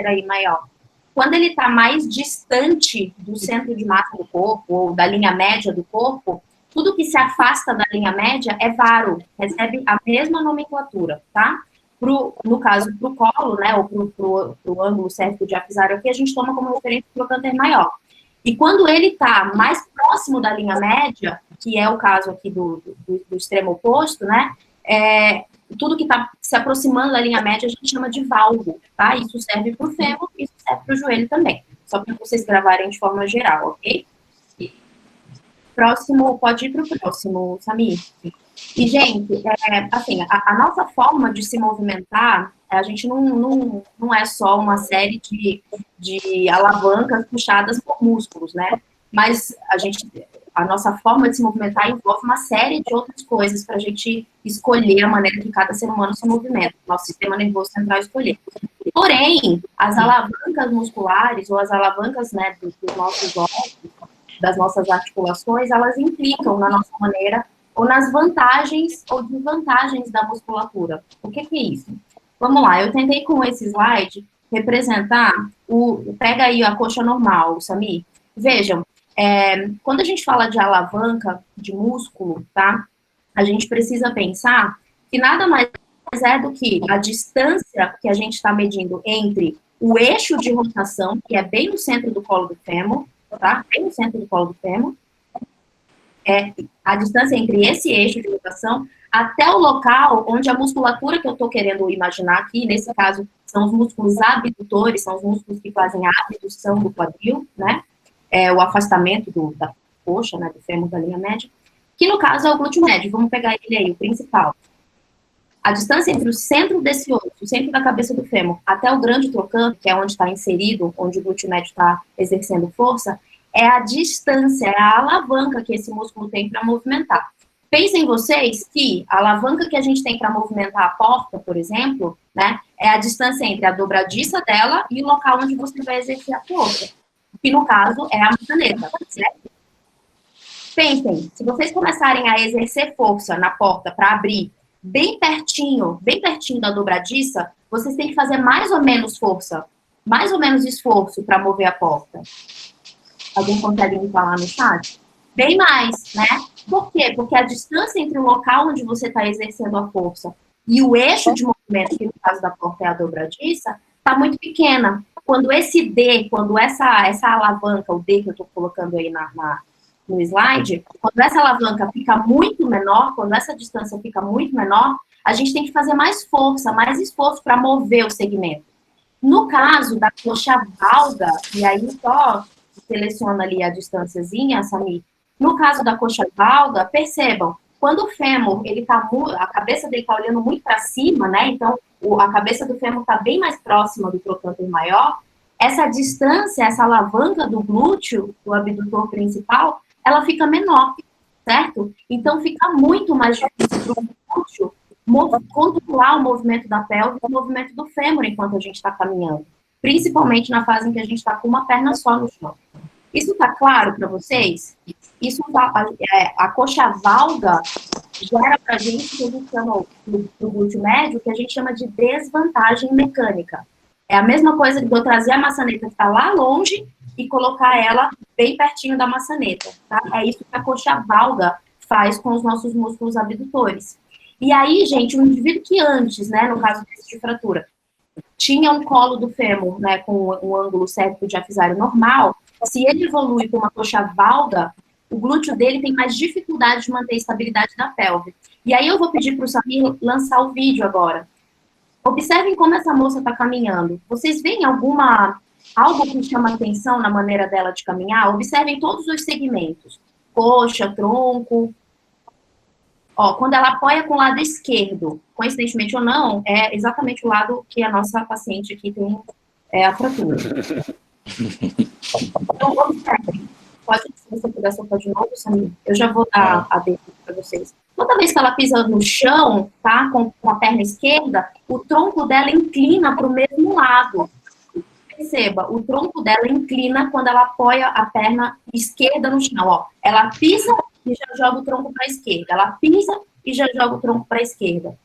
aí maior. Quando ele está mais distante do centro de massa do corpo, ou da linha média do corpo, tudo que se afasta da linha média é varo, recebe a mesma nomenclatura, tá? No caso, para o colo, né, ou para o ângulo cérvico de Afizaro aqui, a gente toma como referência o trocânter maior. E quando ele está mais próximo da linha média, que é o caso aqui do extremo oposto, né, tudo que está se aproximando da linha média a gente chama de valgo, tá? Isso serve para o fêmur, isso serve para o joelho também. Só para vocês gravarem de forma geral, ok? Próximo, pode ir para o próximo, Samir. E, gente, assim, a nossa forma de se movimentar, a gente não é só uma série de alavancas puxadas por músculos, né? Mas a nossa forma de se movimentar envolve uma série de outras coisas para a gente escolher a maneira que cada ser humano se movimenta, nosso sistema nervoso central escolher. Porém, as alavancas musculares ou as alavancas, né, dos nossos ossos, das nossas articulações, elas implicam na nossa maneira ou nas vantagens ou desvantagens da musculatura. O que é isso? Vamos lá, eu tentei com esse slide representar pega aí a coxa normal, Samir. Vejam, quando a gente fala de alavanca de músculo, tá? A gente precisa pensar que nada mais é do que a distância que a gente está medindo entre o eixo de rotação, que é bem no centro do colo do fêmur, tá? Bem no centro do colo do fêmur. A distância entre esse eixo de rotação até o local onde a musculatura que eu estou querendo imaginar aqui, nesse caso, são os músculos abdutores, são os músculos que fazem a abdução do quadril, né? O afastamento da coxa, né, do fêmur da linha média, que no caso é o glúteo médio. Vamos pegar ele aí, o principal. A distância entre o centro desse osso, o centro da cabeça do fêmur, até o grande trocânter, que é onde está inserido, onde o glúteo médio está exercendo força, é a distância, é a alavanca que esse músculo tem para movimentar. Pensem vocês que a alavanca que a gente tem para movimentar a porta, por exemplo, né, é a distância entre a dobradiça dela e o local onde você vai exercer a força, que no caso é a maçaneta, certo? Pensem, se vocês começarem a exercer força na porta para abrir bem pertinho da dobradiça, vocês têm que fazer mais ou menos força, mais ou menos esforço para mover a porta. Alguém consegue me falar no chat? Bem mais, né? Por quê? Porque a distância entre o local onde você está exercendo a força e o eixo de movimento segmento, que no caso da porta é a dobradiça, está muito pequena. Quando esse D, quando essa alavanca, o D que eu estou colocando aí no slide, quando essa alavanca fica muito menor, quando essa distância fica muito menor, a gente tem que fazer mais força, mais esforço para mover o segmento. No caso da coxa valga, e aí só seleciona ali a distânciazinha, Samir, no caso da coxa valga, percebam, quando o fêmur, a cabeça dele está olhando muito para cima, né, então a cabeça do fêmur está bem mais próxima do trocânter maior, essa distância, essa alavanca do glúteo, do abdutor principal, ela fica menor, certo? Então fica muito mais difícil para o glúteo controlar o movimento da pelve e o movimento do fêmur enquanto a gente está caminhando, principalmente na fase em que a gente está com uma perna só no chão. Isso está claro para vocês? Isso, a coxa valga gera para a gente, que a gente chama, do glúteo médio, que a gente chama de desvantagem mecânica. É a mesma coisa de eu trazer a maçaneta que está lá longe e colocar ela bem pertinho da maçaneta, tá? É isso que a coxa valga faz com os nossos músculos abdutores. E aí, gente, um indivíduo que antes, né, no caso de fratura, tinha um colo do fêmur, né, com um ângulo cérvico diafisário normal, se ele evolui para uma coxa valga, o glúteo dele tem mais dificuldade de manter a estabilidade da pelve. E aí eu vou pedir para o Samir lançar o vídeo agora. Observem como essa moça está caminhando. Vocês veem algo que chama atenção na maneira dela de caminhar? Observem todos os segmentos. Coxa, tronco. Ó, quando ela apoia com o lado esquerdo, coincidentemente ou não, é exatamente o lado que a nossa paciente aqui tem a fratura. Então, observem. Se você puder soltar de novo, Samir, eu já vou dar a deixa para vocês. Toda vez que ela pisa no chão, tá, com a perna esquerda, o tronco dela inclina para o mesmo lado. Perceba, o tronco dela inclina quando ela apoia a perna esquerda no chão. Ó. Ela pisa e já joga o tronco para a esquerda. Ela pisa e já joga o tronco para a esquerda.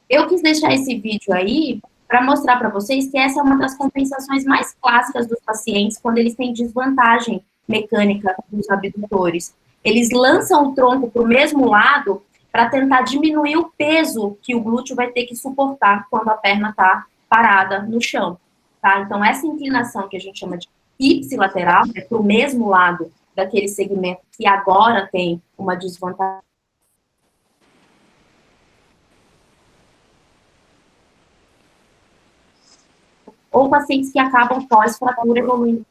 Eu quis deixar esse vídeo aí para mostrar para vocês que essa é uma das compensações mais clássicas dos pacientes quando eles têm desvantagem mecânica dos abdutores. Eles lançam o tronco para o mesmo lado para tentar diminuir o peso que o glúteo vai ter que suportar quando a perna está parada no chão. Tá? Então, essa inclinação que a gente chama de ipsilateral, é para o mesmo lado daquele segmento que agora tem uma desvantagem. Ou pacientes que acabam pós-fratura evoluindo.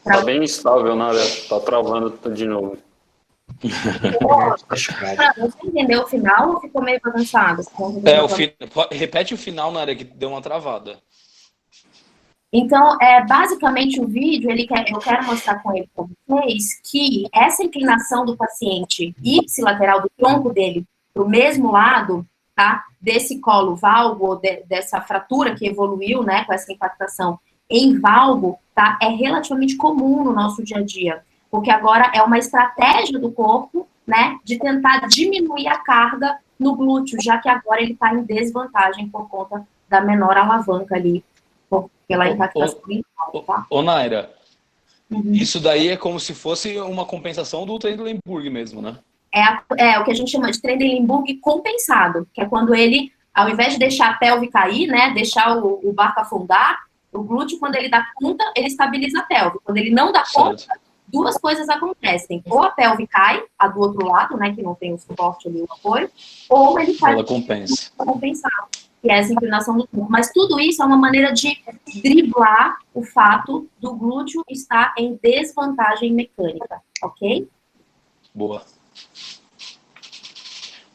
Tá bem instável, né? Tá travando de novo. Você entendeu o final ou ficou meio bagunçado? Repete o final na área que deu uma travada. Então, basicamente o vídeo, eu quero mostrar com ele para vocês que essa inclinação do paciente ipsilateral do tronco dele para o mesmo lado, tá? Desse colo valgo, dessa fratura que evoluiu, né, com essa impactação em valgo, tá? É relativamente comum no nosso dia a dia, porque agora é uma estratégia do corpo, né, de tentar diminuir a carga no glúteo, já que agora ele está em desvantagem por conta da menor alavanca ali, pela impactação em valgo, tá? Ô, Naira, isso daí é como se fosse uma compensação do Trendelenburg mesmo, né? É o que a gente chama de Trendelenburg compensado, que é quando ele, ao invés de deixar a pelve cair, né, deixar o barco afundar, o glúteo, quando ele dá conta, ele estabiliza a pelve. Quando ele não dá conta, duas coisas acontecem. Ou a pelve cai, a do outro lado, né, que não tem o suporte ali, o apoio, ou ele faz ela compensa. Compensado, que é essa inclinação do tronco. Mas tudo isso é uma maneira de driblar o fato do glúteo estar em desvantagem mecânica, ok? Boa.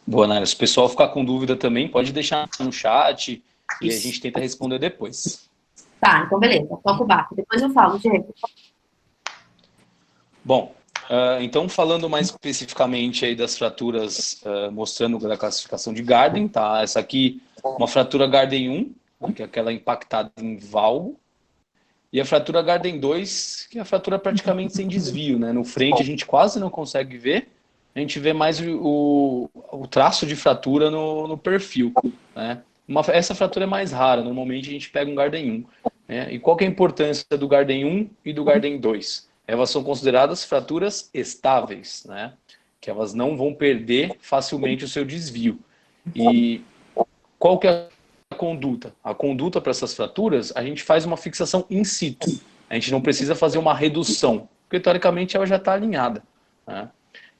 Boa, Naira. Se o pessoal ficar com dúvida também, pode deixar no chat e a gente tenta responder depois. Tá, então beleza, toca o barco. Depois eu falo, Diego. Bom, então falando mais especificamente aí das fraturas, mostrando a classificação de Garden, tá? Essa aqui, uma fratura Garden 1, né, que é aquela impactada em valgo, e a fratura Garden 2, que é a fratura praticamente sem desvio, né? No frente a gente quase não consegue ver, a gente vê mais o traço de fratura no perfil, né? Essa fratura é mais rara, normalmente a gente pega um Garden 1. Né? E qual que é a importância do Garden 1 e do Garden 2? Elas são consideradas fraturas estáveis, né? Que elas não vão perder facilmente o seu desvio. E qual que é a conduta? A conduta para essas fraturas, a gente faz uma fixação in situ. A gente não precisa fazer uma redução, porque teoricamente ela já está alinhada, né?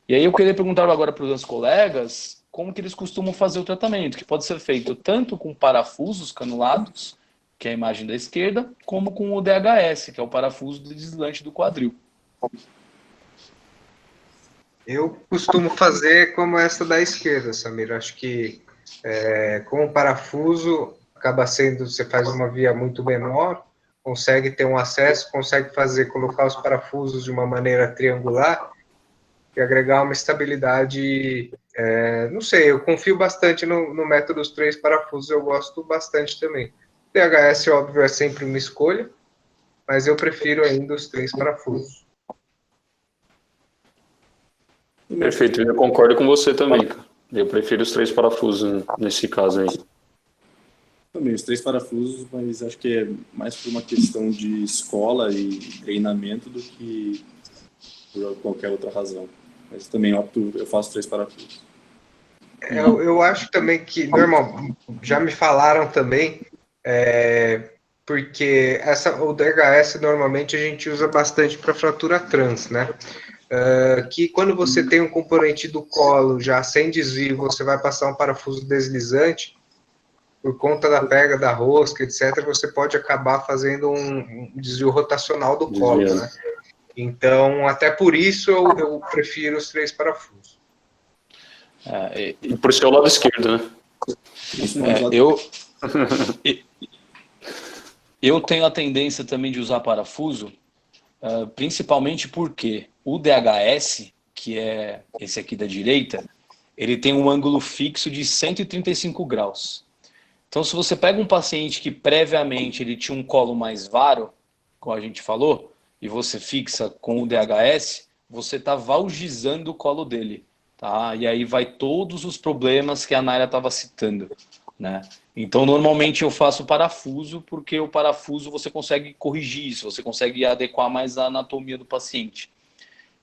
E aí eu queria perguntar agora para os meus colegas como que eles costumam fazer o tratamento, que pode ser feito tanto com parafusos canulados, que é a imagem da esquerda, como com o DHS, que é o parafuso de deslante do quadril. Eu costumo fazer como essa da esquerda, Samir. Acho que com o parafuso acaba sendo, você faz uma via muito menor, consegue ter um acesso, consegue colocar os parafusos de uma maneira triangular e agregar uma estabilidade. Não sei, eu confio bastante no método dos 3 parafusos, eu gosto bastante também. DHS, óbvio, é sempre uma escolha, mas eu prefiro ainda os 3 parafusos. Perfeito, eu concordo com você também, cara. Eu prefiro os 3 parafusos nesse caso aí. Também, os 3 parafusos, mas acho que é mais por uma questão de escola e treinamento do que por qualquer outra razão. Mas também eu faço 3 parafusos. Eu acho também que, normal, já me falaram também, porque o DHS normalmente a gente usa bastante para fratura trans, né? Que quando você tem um componente do colo já sem desvio, você vai passar um parafuso deslizante, por conta da pega da rosca, etc., você pode acabar fazendo um desvio rotacional do colo, né? Então, até por isso eu prefiro os 3 parafusos. E por seu lado esquerdo, né? Eu tenho a tendência também de usar parafuso, principalmente porque o DHS, que é esse aqui da direita, ele tem um ângulo fixo de 135 graus. Então, se você pega um paciente que previamente ele tinha um colo mais varo, como a gente falou, e você fixa com o DHS, você está valgizando o colo dele, tá? E aí vai todos os problemas que a Naira estava citando, né? Então, normalmente eu faço parafuso, porque o parafuso você consegue corrigir isso, você consegue adequar mais a anatomia do paciente.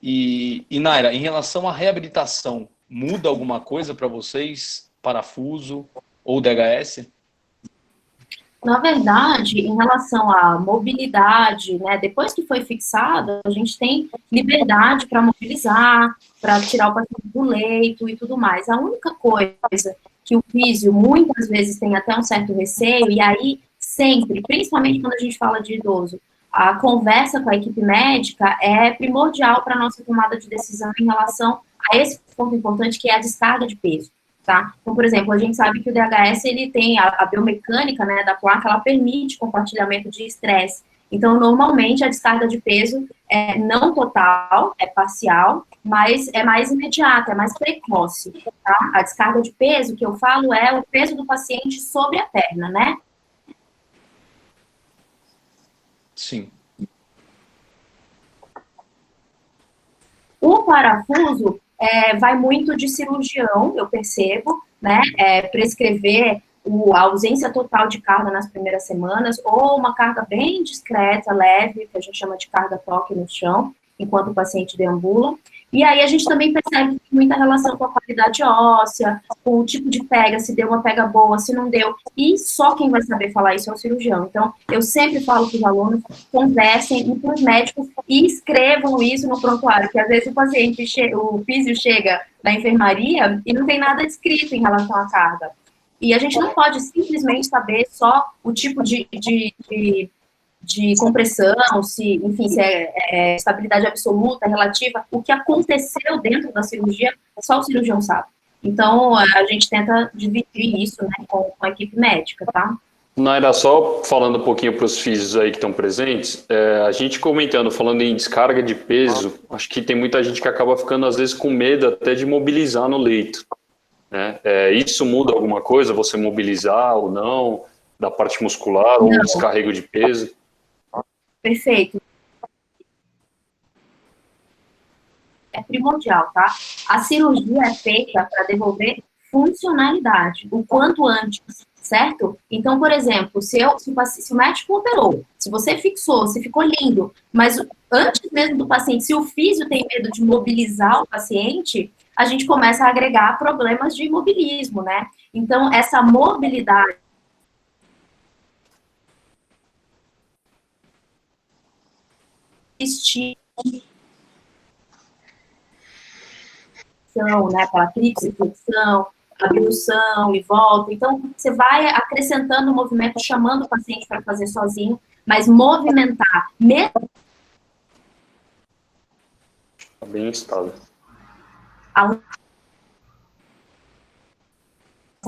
E Naira, em relação à reabilitação, muda alguma coisa para vocês? Parafuso ou DHS? Na verdade, em relação à mobilidade, né, depois que foi fixado, a gente tem liberdade para mobilizar, para tirar o paciente do leito e tudo mais. A única coisa que o físio muitas vezes tem até um certo receio, e aí sempre, principalmente quando a gente fala de idoso, a conversa com a equipe médica é primordial para a nossa tomada de decisão em relação a esse ponto importante, que é a descarga de peso. Tá? Então, por exemplo, a gente sabe que o DHS ele tem a biomecânica, né, da placa, ela permite compartilhamento de estresse. Então, normalmente, a descarga de peso é não total, é parcial, mas é mais imediata, é mais precoce. Tá? A descarga de peso que eu falo é o peso do paciente sobre a perna, né? Sim. O parafuso vai muito de cirurgião, eu percebo, né? Prescrever a ausência total de carga nas primeiras semanas, ou uma carga bem discreta, leve, que a gente chama de carga toque no chão, enquanto o paciente deambula. E aí a gente também percebe que tem muita relação com a qualidade óssea, com o tipo de pega, se deu uma pega boa, se não deu. E só quem vai saber falar isso é o cirurgião. Então, eu sempre falo para os alunos, conversem com os médicos e escrevam isso no prontuário, porque às vezes o físio chega na enfermaria e não tem nada escrito em relação à carga. E a gente não pode simplesmente saber só o tipo de compressão, se é estabilidade absoluta, relativa, o que aconteceu dentro da cirurgia, só o cirurgião sabe. Então, a gente tenta dividir isso, né, com a equipe médica, tá? Naira, só falando um pouquinho para os físicos aí que estão presentes, a gente comentando, falando em descarga de peso, acho que tem muita gente que acaba ficando, às vezes, com medo até de mobilizar no leito, né? Isso muda alguma coisa, você mobilizar ou não, da parte muscular, ou descarrego de peso? Perfeito. É primordial, tá? A cirurgia é feita para devolver funcionalidade, o quanto antes, certo? Então, por exemplo, se o médico operou, se você fixou, se ficou lindo, mas antes mesmo do paciente, se o físio tem medo de mobilizar o paciente, a gente começa a agregar problemas de imobilismo, né? Então, essa mobilidade né, para tríplice flexão, abdução e volta. Então, você vai acrescentando o movimento, chamando o paciente para fazer sozinho, mas movimentar, mesmo Bem estável.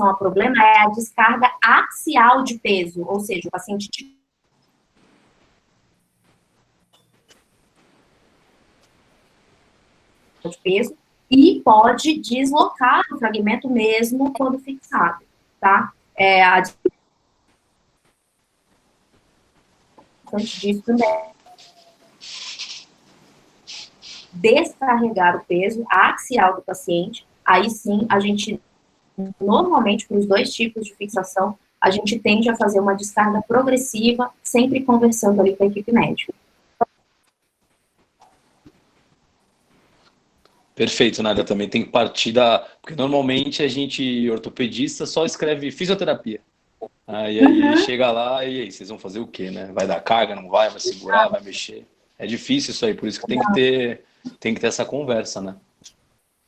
o problema é a descarga axial de peso, ou seja, o paciente de peso e pode deslocar o fragmento mesmo quando fixado, tá? Antes disso também, descarregar o peso axial do paciente, aí sim a gente, normalmente para os dois tipos de fixação, a gente tende a fazer uma descarga progressiva, sempre conversando ali com a equipe médica. Perfeito, Nádia, também tem que partir da... Porque normalmente a gente, ortopedista, só escreve fisioterapia. Aí chega lá e aí, vocês vão fazer o quê, né? Vai dar carga, não vai? Vai segurar, vai mexer? É difícil isso aí, por isso que tem que ter essa conversa, né?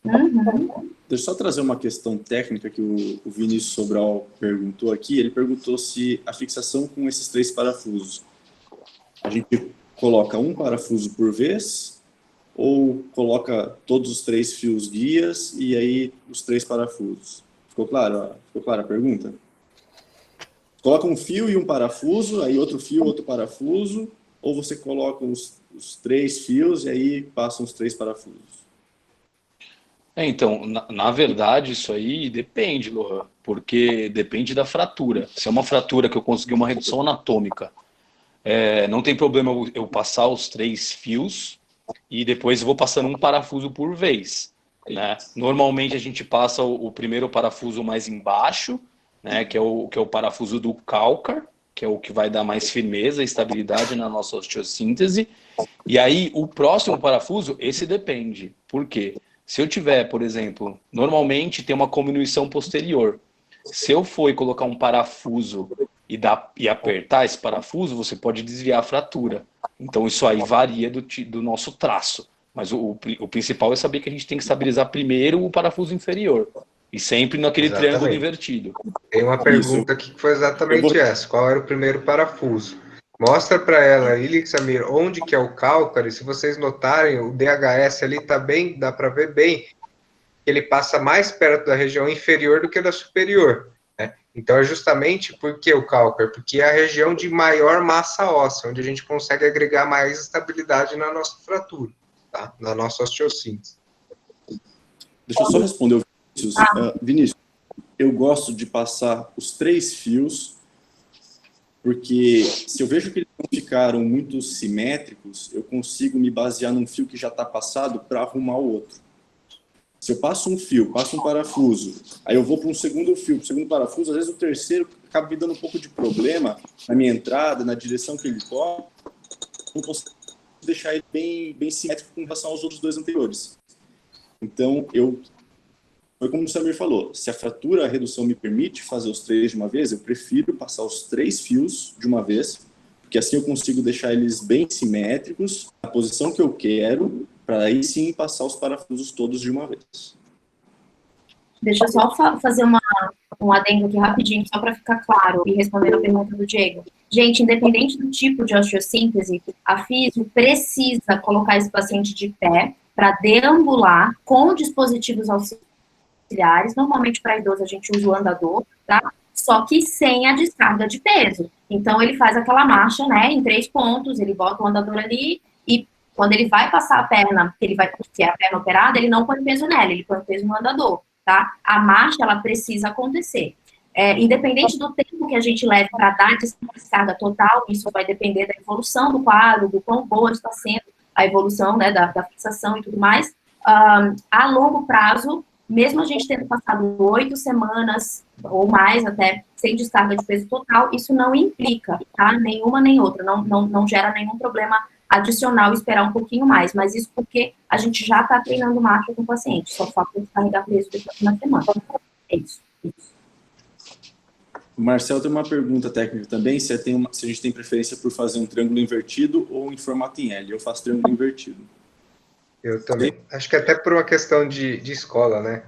Deixa eu só trazer uma questão técnica que o Vinícius Sobral perguntou aqui. Ele perguntou se a fixação com esses 3 parafusos, a gente coloca um parafuso por vez ou coloca todos os 3 fios guias e aí os 3 parafusos? Ficou claro? Ficou clara a pergunta? Coloca um fio e um parafuso, aí outro fio, outro parafuso, ou você coloca os 3 fios e aí passam os 3 parafusos? Então, na verdade, isso aí depende, Lohan, porque depende da fratura. Se é uma fratura que eu consegui uma redução anatômica, não tem problema eu passar os 3 fios e depois eu vou passando um parafuso por vez, né? Normalmente a gente passa o primeiro parafuso mais embaixo, né, que é o parafuso do cálcar, que é o que vai dar mais firmeza e estabilidade na nossa osteossíntese. E aí, o próximo parafuso, esse depende. Por quê? Se eu tiver, por exemplo, normalmente tem uma cominuição posterior. Se eu for colocar um parafuso e apertar esse parafuso, você pode desviar a fratura. Então, isso aí varia do nosso traço. Mas o principal é saber que a gente tem que estabilizar primeiro o parafuso inferior. E sempre naquele triângulo invertido. Tem uma pergunta aqui que foi exatamente essa. Qual era o primeiro parafuso? Mostra para ela, Ilik Samir, onde que é o cálcar, e se vocês notarem, o DHS ali tá bem, dá para ver bem, que ele passa mais perto da região inferior do que da superior, né? Então é justamente porque o cálcar, porque é a região de maior massa óssea, onde a gente consegue agregar mais estabilidade na nossa fratura, tá? Na nossa osteossíntese. Deixa eu só responder, Vinícius. Vinícius, eu gosto de passar os 3 fios, porque se eu vejo que eles não ficaram muito simétricos, eu consigo me basear num fio que já está passado para arrumar o outro. Se eu passo um fio, passo um parafuso, aí eu vou para um segundo fio, para o segundo parafuso, às vezes o terceiro acaba me dando um pouco de problema na minha entrada, na direção que ele corre, não consigo deixar ele bem simétrico com relação aos outros 2 anteriores. Então, foi como o Samir falou, se a fratura, a redução me permite fazer os 3 de uma vez, eu prefiro passar os 3 fios de uma vez, porque assim eu consigo deixar eles bem simétricos, na posição que eu quero, para aí sim passar os parafusos todos de uma vez. Deixa eu só fazer um adendo aqui rapidinho, só para ficar claro e responder a pergunta do Diego. Gente, independente do tipo de osteossíntese, a físio precisa colocar esse paciente de pé para deambular com dispositivos auxiliares. Normalmente, para idoso, a gente usa o andador, tá? Só que sem a descarga de peso. Então, ele faz aquela marcha, né, em 3 pontos, ele bota o andador ali e quando ele vai passar a perna, que é a perna operada, ele não põe peso nela, ele põe peso no andador, tá? A marcha, ela precisa acontecer. Independente do tempo que a gente leve para dar descarga total, isso vai depender da evolução do quadro, do quão boa está sendo a evolução, né, da fixação e tudo mais. A longo prazo, mesmo a gente tendo passado 8 semanas ou mais até sem descarga de peso total, isso não implica, tá? Nenhuma nem outra, não gera nenhum problema adicional esperar um pouquinho mais, mas isso porque a gente já está treinando marcha com o paciente, só falta carregar peso depois na semana. É isso. O Marcel tem uma pergunta técnica também, se a gente tem preferência por fazer um triângulo invertido ou em formato em L. Eu faço triângulo invertido. Eu também. Acho que até por uma questão de escola, né?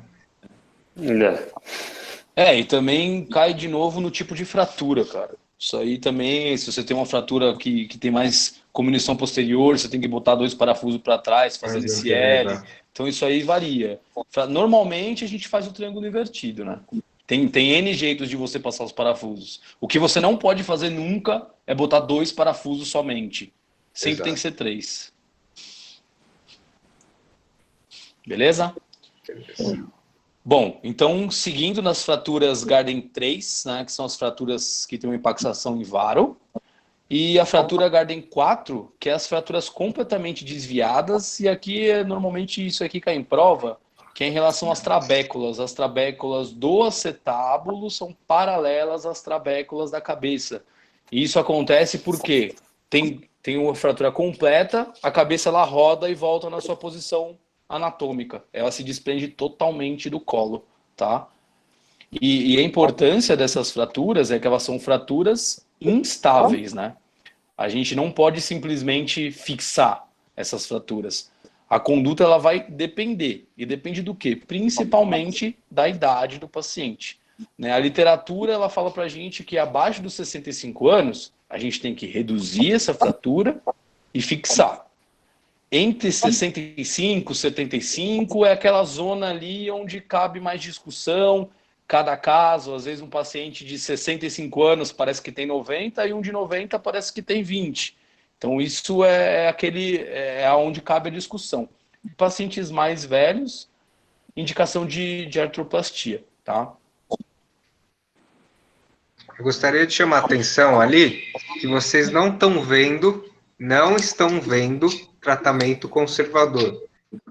E também cai de novo no tipo de fratura, cara. Isso aí também, se você tem uma fratura que tem mais comunição posterior, você tem que botar 2 parafusos para trás, fazer esse L. Então isso aí varia. Normalmente a gente faz o triângulo invertido, né? Tem N jeitos de você passar os parafusos. O que você não pode fazer nunca é botar 2 parafusos somente. Sempre tem que ser 3. Beleza? Bom, então, seguindo nas fraturas Garden 3, né, que são as fraturas que têm uma empaxação em varo, e a fratura Garden 4, que é as fraturas completamente desviadas, e aqui, normalmente, isso aqui cai em prova, que é em relação às trabéculas. As trabéculas do acetábulo são paralelas às trabéculas da cabeça. E isso acontece porque tem uma fratura completa, a cabeça ela roda e volta na sua posição anatômica. Ela se desprende totalmente do colo, tá? E a importância dessas fraturas é que elas são fraturas instáveis, né? A gente não pode simplesmente fixar essas fraturas. A conduta ela vai depender. E depende do quê? Principalmente da idade do paciente. Né? A literatura ela fala pra gente que abaixo dos 65 anos, a gente tem que reduzir essa fratura e fixar. Entre 65 e 75 é aquela zona ali onde cabe mais discussão, cada caso, às vezes um paciente de 65 anos parece que tem 90 e um de 90 parece que tem 20. Então isso é onde cabe a discussão. Pacientes mais velhos, indicação de artroplastia, tá? Eu gostaria de chamar a atenção ali que vocês não estão vendo tratamento conservador.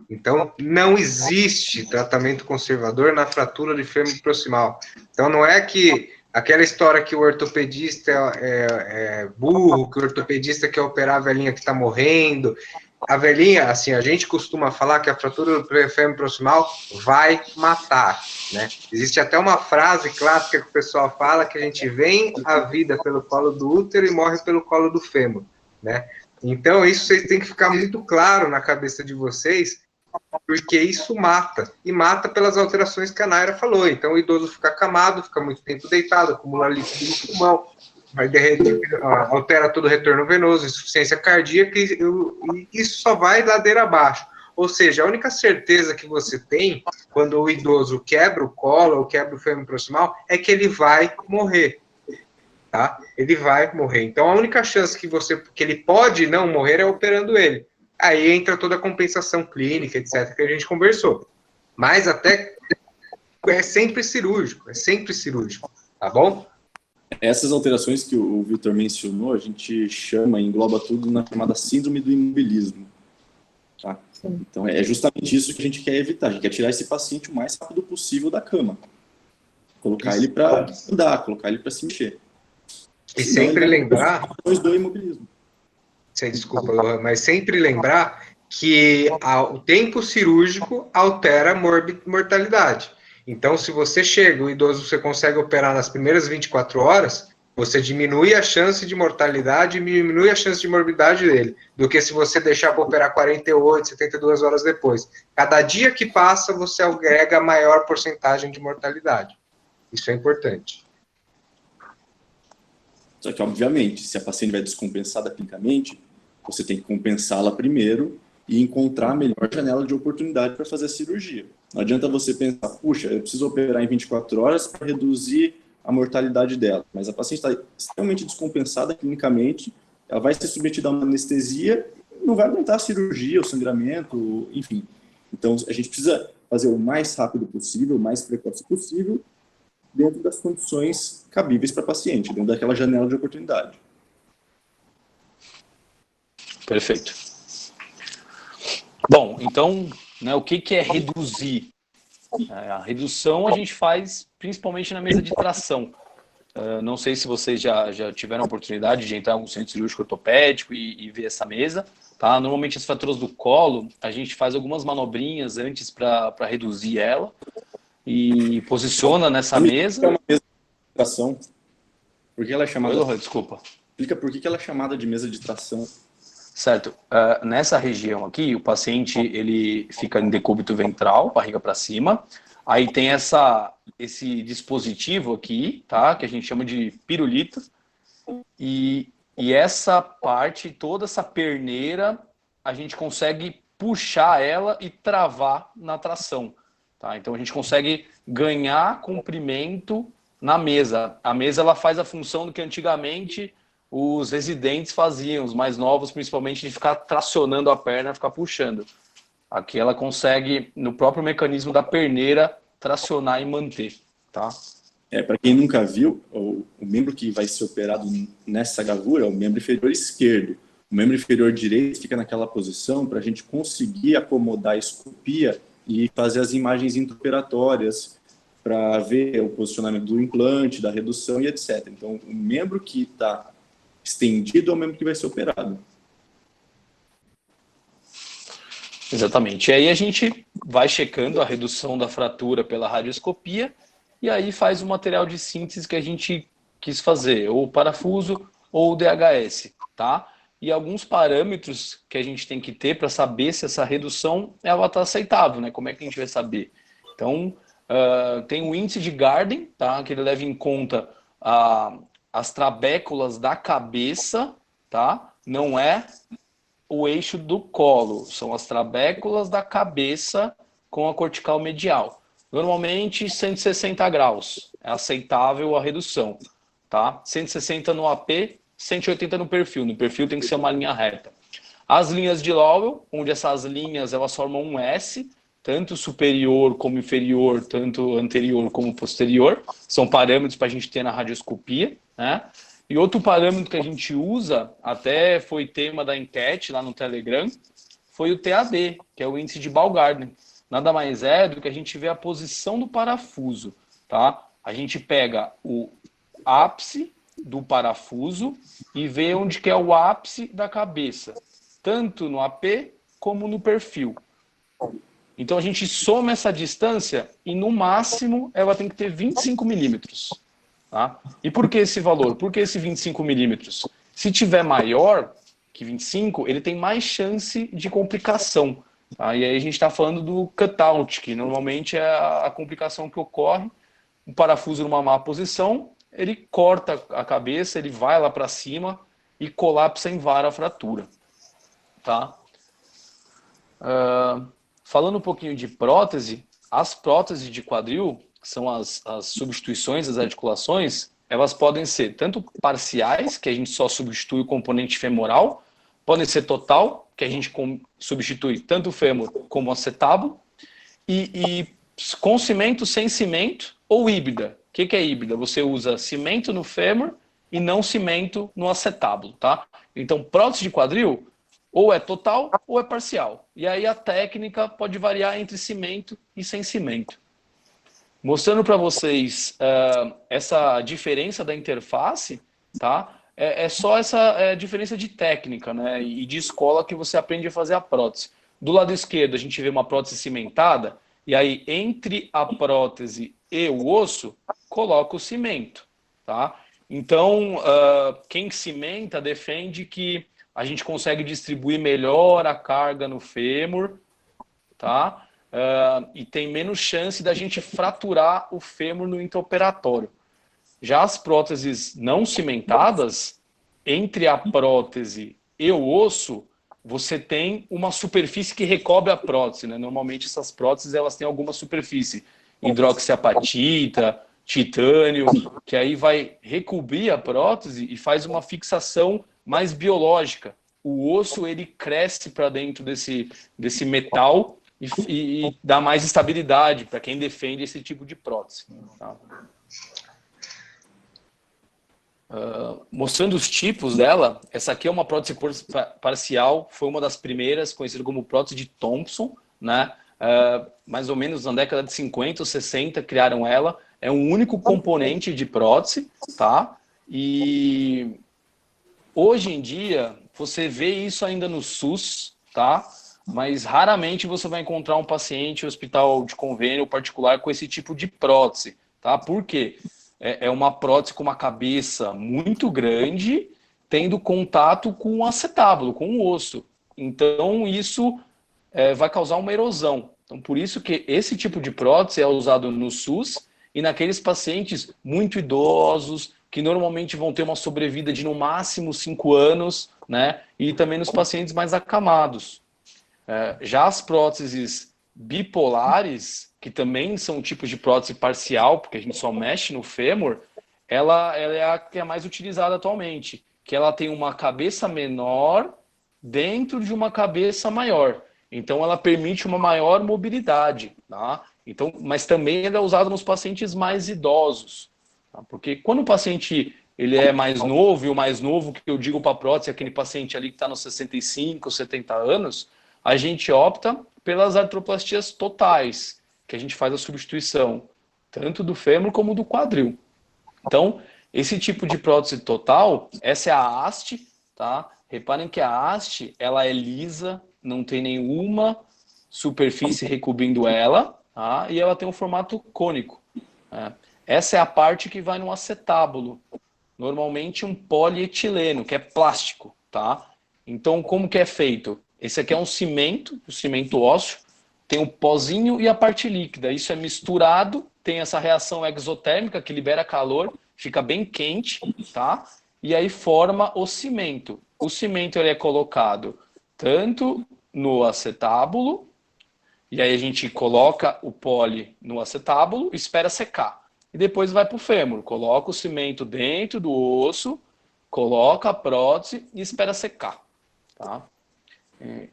Então, não existe tratamento conservador na fratura de fêmur proximal. Então, não é que aquela história que o ortopedista é burro, que o ortopedista quer operar a velhinha que está morrendo. A velhinha, assim, a gente costuma falar que a fratura do fêmur proximal vai matar, né? Existe até uma frase clássica que o pessoal fala que a gente vem a vida pelo colo do útero e morre pelo colo do fêmur, né? Então, isso vocês têm que ficar muito claro na cabeça de vocês, porque isso mata. E mata pelas alterações que a Naira falou. Então, o idoso fica acamado, fica muito tempo deitado, acumula líquido no pulmão, vai derreter, altera todo o retorno venoso, insuficiência cardíaca, e isso só vai ladeira abaixo. Ou seja, a única certeza que você tem quando o idoso quebra o colo ou quebra o fêmur proximal é que ele vai morrer. Tá? Ele vai morrer. Então, a única chance que ele pode não morrer é operando ele. Aí entra toda a compensação clínica, etc., que a gente conversou. Mas até é sempre cirúrgico, tá bom? Essas alterações que o Vitor mencionou, a gente engloba tudo na chamada síndrome do imobilismo. Tá? Então, é justamente isso que a gente quer evitar. A gente quer tirar esse paciente o mais rápido possível da cama. Colocar ele para andar, colocar ele para se mexer. E sempre lembrar... do imobilismo. Desculpa, Lohan, mas sempre lembrar que o tempo cirúrgico altera a mortalidade. Então, se você chega, o idoso, você consegue operar nas primeiras 24 horas, você diminui a chance de mortalidade e diminui a chance de morbidade dele, do que se você deixar para operar 48, 72 horas depois. Cada dia que passa, você agrega maior porcentagem de mortalidade. Isso é importante. Só que, obviamente, se a paciente vai descompensada clinicamente, você tem que compensá-la primeiro e encontrar a melhor janela de oportunidade para fazer a cirurgia. Não adianta você pensar, puxa, eu preciso operar em 24 horas para reduzir a mortalidade dela. Mas a paciente está extremamente descompensada clinicamente, ela vai ser submetida a uma anestesia e não vai aguentar a cirurgia, o sangramento, enfim. Então, a gente precisa fazer o mais rápido possível, o mais precoce possível, dentro das condições cabíveis para a paciente, dentro daquela janela de oportunidade. Perfeito. Bom, então, né, o que é reduzir? A redução a gente faz principalmente na mesa de tração. Não sei se vocês já tiveram a oportunidade de entrar em um centro cirúrgico ortopédico e ver essa mesa. Tá? Normalmente as fraturas do colo, a gente faz algumas manobrinhas antes para reduzir ela e posiciona nessa É mesa. uma mesa de tração. Por que ela é chamada... Oi, Lohan, desculpa. Explica por que ela é chamada de mesa de tração. Certo. Nessa região aqui, o paciente ele fica em decúbito ventral, barriga para cima. Aí tem esse dispositivo aqui, tá? Que a gente chama de pirulito. E essa parte, toda essa perneira, a gente consegue puxar ela e travar na tração. Tá? Então a gente consegue ganhar comprimento na mesa. A mesa ela faz a função do que antigamente os residentes faziam, os mais novos principalmente, de ficar tracionando a perna, ficar puxando. Aqui ela consegue, no próprio mecanismo da perneira, tracionar e manter. Tá? Para quem nunca viu, o membro que vai ser operado nessa gravura é o membro inferior esquerdo. O membro inferior direito fica naquela posição para a gente conseguir acomodar a escopia e fazer as imagens intraoperatórias para ver o posicionamento do implante, da redução e etc. Então, o membro que está estendido é o membro que vai ser operado. Exatamente. E aí a gente vai checando a redução da fratura pela radioscopia e aí faz o material de síntese que a gente quis fazer, ou o parafuso ou o DHS, tá? E alguns parâmetros que a gente tem que ter para saber se essa redução ela está aceitável, né? Como é que a gente vai saber? Então, tem o índice de Garden, tá? Que ele leva em conta as trabéculas da cabeça, tá? Não é o eixo do colo, são as trabéculas da cabeça com a cortical medial. Normalmente 160 graus é aceitável a redução, tá? 160 no AP, 180 no perfil. No perfil tem que ser uma linha reta. As linhas de Lowell, onde essas linhas elas formam um S, tanto superior como inferior, tanto anterior como posterior, são parâmetros para a gente ter na radioscopia, né? E outro parâmetro que a gente usa, até foi tema da enquete lá no Telegram, foi o TAD, que é o índice de Baumgarten. Nada mais é do que a gente vê a posição do parafuso, tá? A gente pega o ápice do parafuso e vê onde que é o ápice da cabeça, tanto no AP como no perfil. Então a gente soma essa distância e no máximo ela tem que ter 25 milímetros. Tá? E por que esse valor? Por que esse 25 milímetros? Se tiver maior que 25, ele tem mais chance de complicação. Tá? E aí a gente está falando do cutout, que normalmente é a complicação que ocorre. O parafuso numa má posição, ele corta a cabeça, ele vai lá para cima e colapsa em vara fratura. Tá? Falando um pouquinho de prótese, as próteses de quadril, que são as substituições das articulações, elas podem ser tanto parciais, que a gente só substitui o componente femoral, podem ser total, que a gente substitui tanto o fêmur como o acetábulo, e com cimento, sem cimento, ou híbrida. O que é híbrida? Você usa cimento no fêmur e não cimento no acetábulo, tá? Então, prótese de quadril, ou é total ou é parcial. E aí a técnica pode variar entre cimento e sem cimento. Mostrando para vocês essa diferença da interface, tá? É só essa diferença de técnica, né? E de escola que você aprende a fazer a prótese. Do lado esquerdo a gente vê uma prótese cimentada, e aí entre a prótese e o osso, coloca o cimento, tá? Então, quem cimenta defende que a gente consegue distribuir melhor a carga no fêmur, tá? E tem menos chance da gente fraturar o fêmur no intraoperatório. Já as próteses não cimentadas, entre a prótese e o osso, você tem uma superfície que recobre a prótese, né? Normalmente essas próteses elas têm alguma superfície, hidroxiapatita, titânio, que aí vai recobrir a prótese e faz uma fixação mais biológica. O osso ele cresce para dentro desse metal e dá mais estabilidade para quem defende esse tipo de prótese. Tá? Mostrando os tipos dela, essa aqui é uma prótese parcial, foi uma das primeiras, conhecida como prótese de Thompson, né? Mais ou menos na década de 50 ou 60 criaram ela. é um único componente de prótese, tá? E hoje em dia, você vê isso ainda no SUS, tá? Mas raramente você vai encontrar um paciente em hospital de convênio particular com esse tipo de prótese, tá? Por quê? É uma prótese com uma cabeça muito grande, tendo contato com o acetábulo, com o osso. Então, isso vai causar uma erosão. Então, por isso que esse tipo de prótese é usado no SUS e naqueles pacientes muito idosos, que normalmente vão ter uma sobrevida de no máximo 5 anos, né? E também nos pacientes mais acamados. Já as próteses bipolares, que também são tipos de prótese parcial, porque a gente só mexe no fêmur, ela é a que é mais utilizada atualmente, que ela tem uma cabeça menor dentro de uma cabeça maior. Então, ela permite uma maior mobilidade, tá? Então, mas também ela é usada nos pacientes mais idosos, tá? Porque quando o paciente ele é mais novo, e o mais novo que eu digo para a prótese é aquele paciente ali que está nos 65, 70 anos, a gente opta pelas artroplastias totais, que a gente faz a substituição, tanto do fêmur como do quadril. Então, esse tipo de prótese total, essa é a haste, tá? Reparem que a haste, ela é lisa, não tem nenhuma superfície recobrindo ela, tá? E ela tem um formato cônico. Né? Essa é a parte que vai no acetábulo. Normalmente um polietileno, que é plástico, tá? Então, como que é feito? Esse aqui é um cimento, o cimento ósseo, tem o pozinho e a parte líquida. Isso é misturado, tem essa reação exotérmica que libera calor, fica bem quente, tá? E aí forma o cimento. O cimento ele é colocado tanto no acetábulo, e aí a gente coloca o poli no acetábulo e espera secar. E depois vai para o fêmur, coloca o cimento dentro do osso, coloca a prótese e espera secar, tá?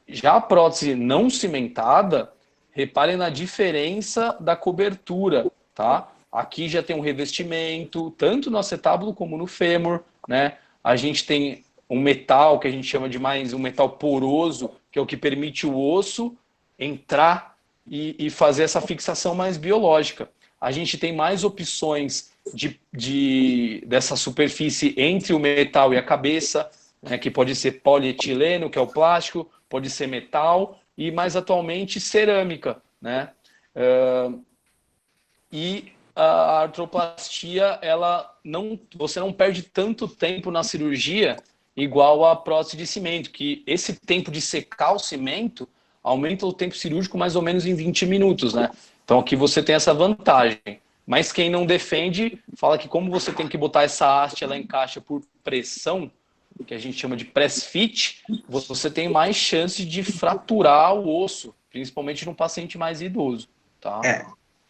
Já a prótese não cimentada, reparem na diferença da cobertura, tá? Aqui já tem um revestimento, tanto no acetábulo como no fêmur, né? A gente tem um metal que a gente chama de mais um metal poroso, que é o que permite o osso entrar e fazer essa fixação mais biológica. A gente tem mais opções dessa superfície entre o metal e a cabeça, né, que pode ser polietileno, que é o plástico, pode ser metal e, mais atualmente, cerâmica. Né? E a artroplastia, você não perde tanto tempo na cirurgia igual a prótese de cimento, que esse tempo de secar o cimento aumenta o tempo cirúrgico mais ou menos em 20 minutos. Né? Então aqui você tem essa vantagem. Mas quem não defende, fala que como você tem que botar essa haste, ela encaixa por pressão, que a gente chama de press fit, você tem mais chance de fraturar o osso, principalmente num paciente mais idoso. Tá?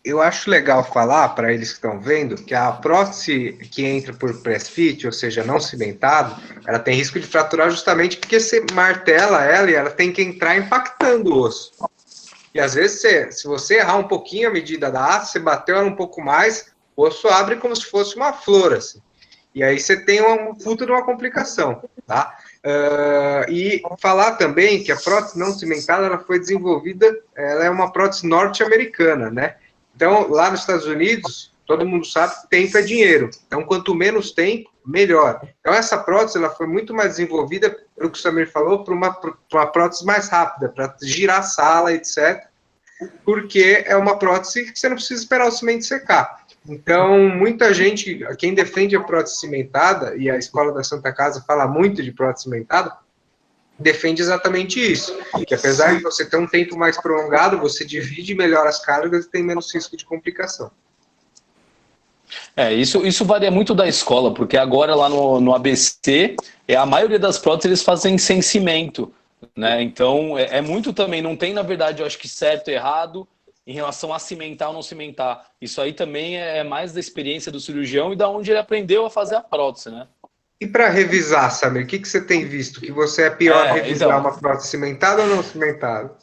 Eu acho legal falar para eles que estão vendo que a prótese que entra por press fit, ou seja, não cimentado, ela tem risco de fraturar justamente porque você martela ela e ela tem que entrar impactando o osso. E às vezes, se você errar um pouquinho a medida da haste, você bateu ela um pouco mais, o osso abre como se fosse uma flor, assim. E aí você tem uma puta de uma complicação, tá? E falar também que a prótese não cimentada, ela foi desenvolvida, ela é uma prótese norte-americana, né? Então, lá nos Estados Unidos, todo mundo sabe que tempo é dinheiro. Então, quanto menos tempo, melhor. Então, essa prótese, ela foi muito mais desenvolvida, pelo que o Samir falou, para uma prótese mais rápida, para girar a sala, etc. Porque é uma prótese que você não precisa esperar o cimento secar. Então, muita gente, quem defende a prótese cimentada, e a Escola da Santa Casa fala muito de prótese cimentada, defende exatamente isso, que apesar de você ter um tempo mais prolongado, você divide melhor as cargas e tem menos risco de complicação. Isso varia muito da escola, porque agora lá no ABC, a maioria das próteses eles fazem sem cimento, né? Então, muito também, não tem, na verdade, eu acho que certo e errado, em relação a cimentar ou não cimentar. Isso aí também é mais da experiência do cirurgião e da onde ele aprendeu a fazer a prótese, né? E para revisar, Samir, o que você tem visto? Que você é pior revisar uma prótese cimentada ou não cimentada?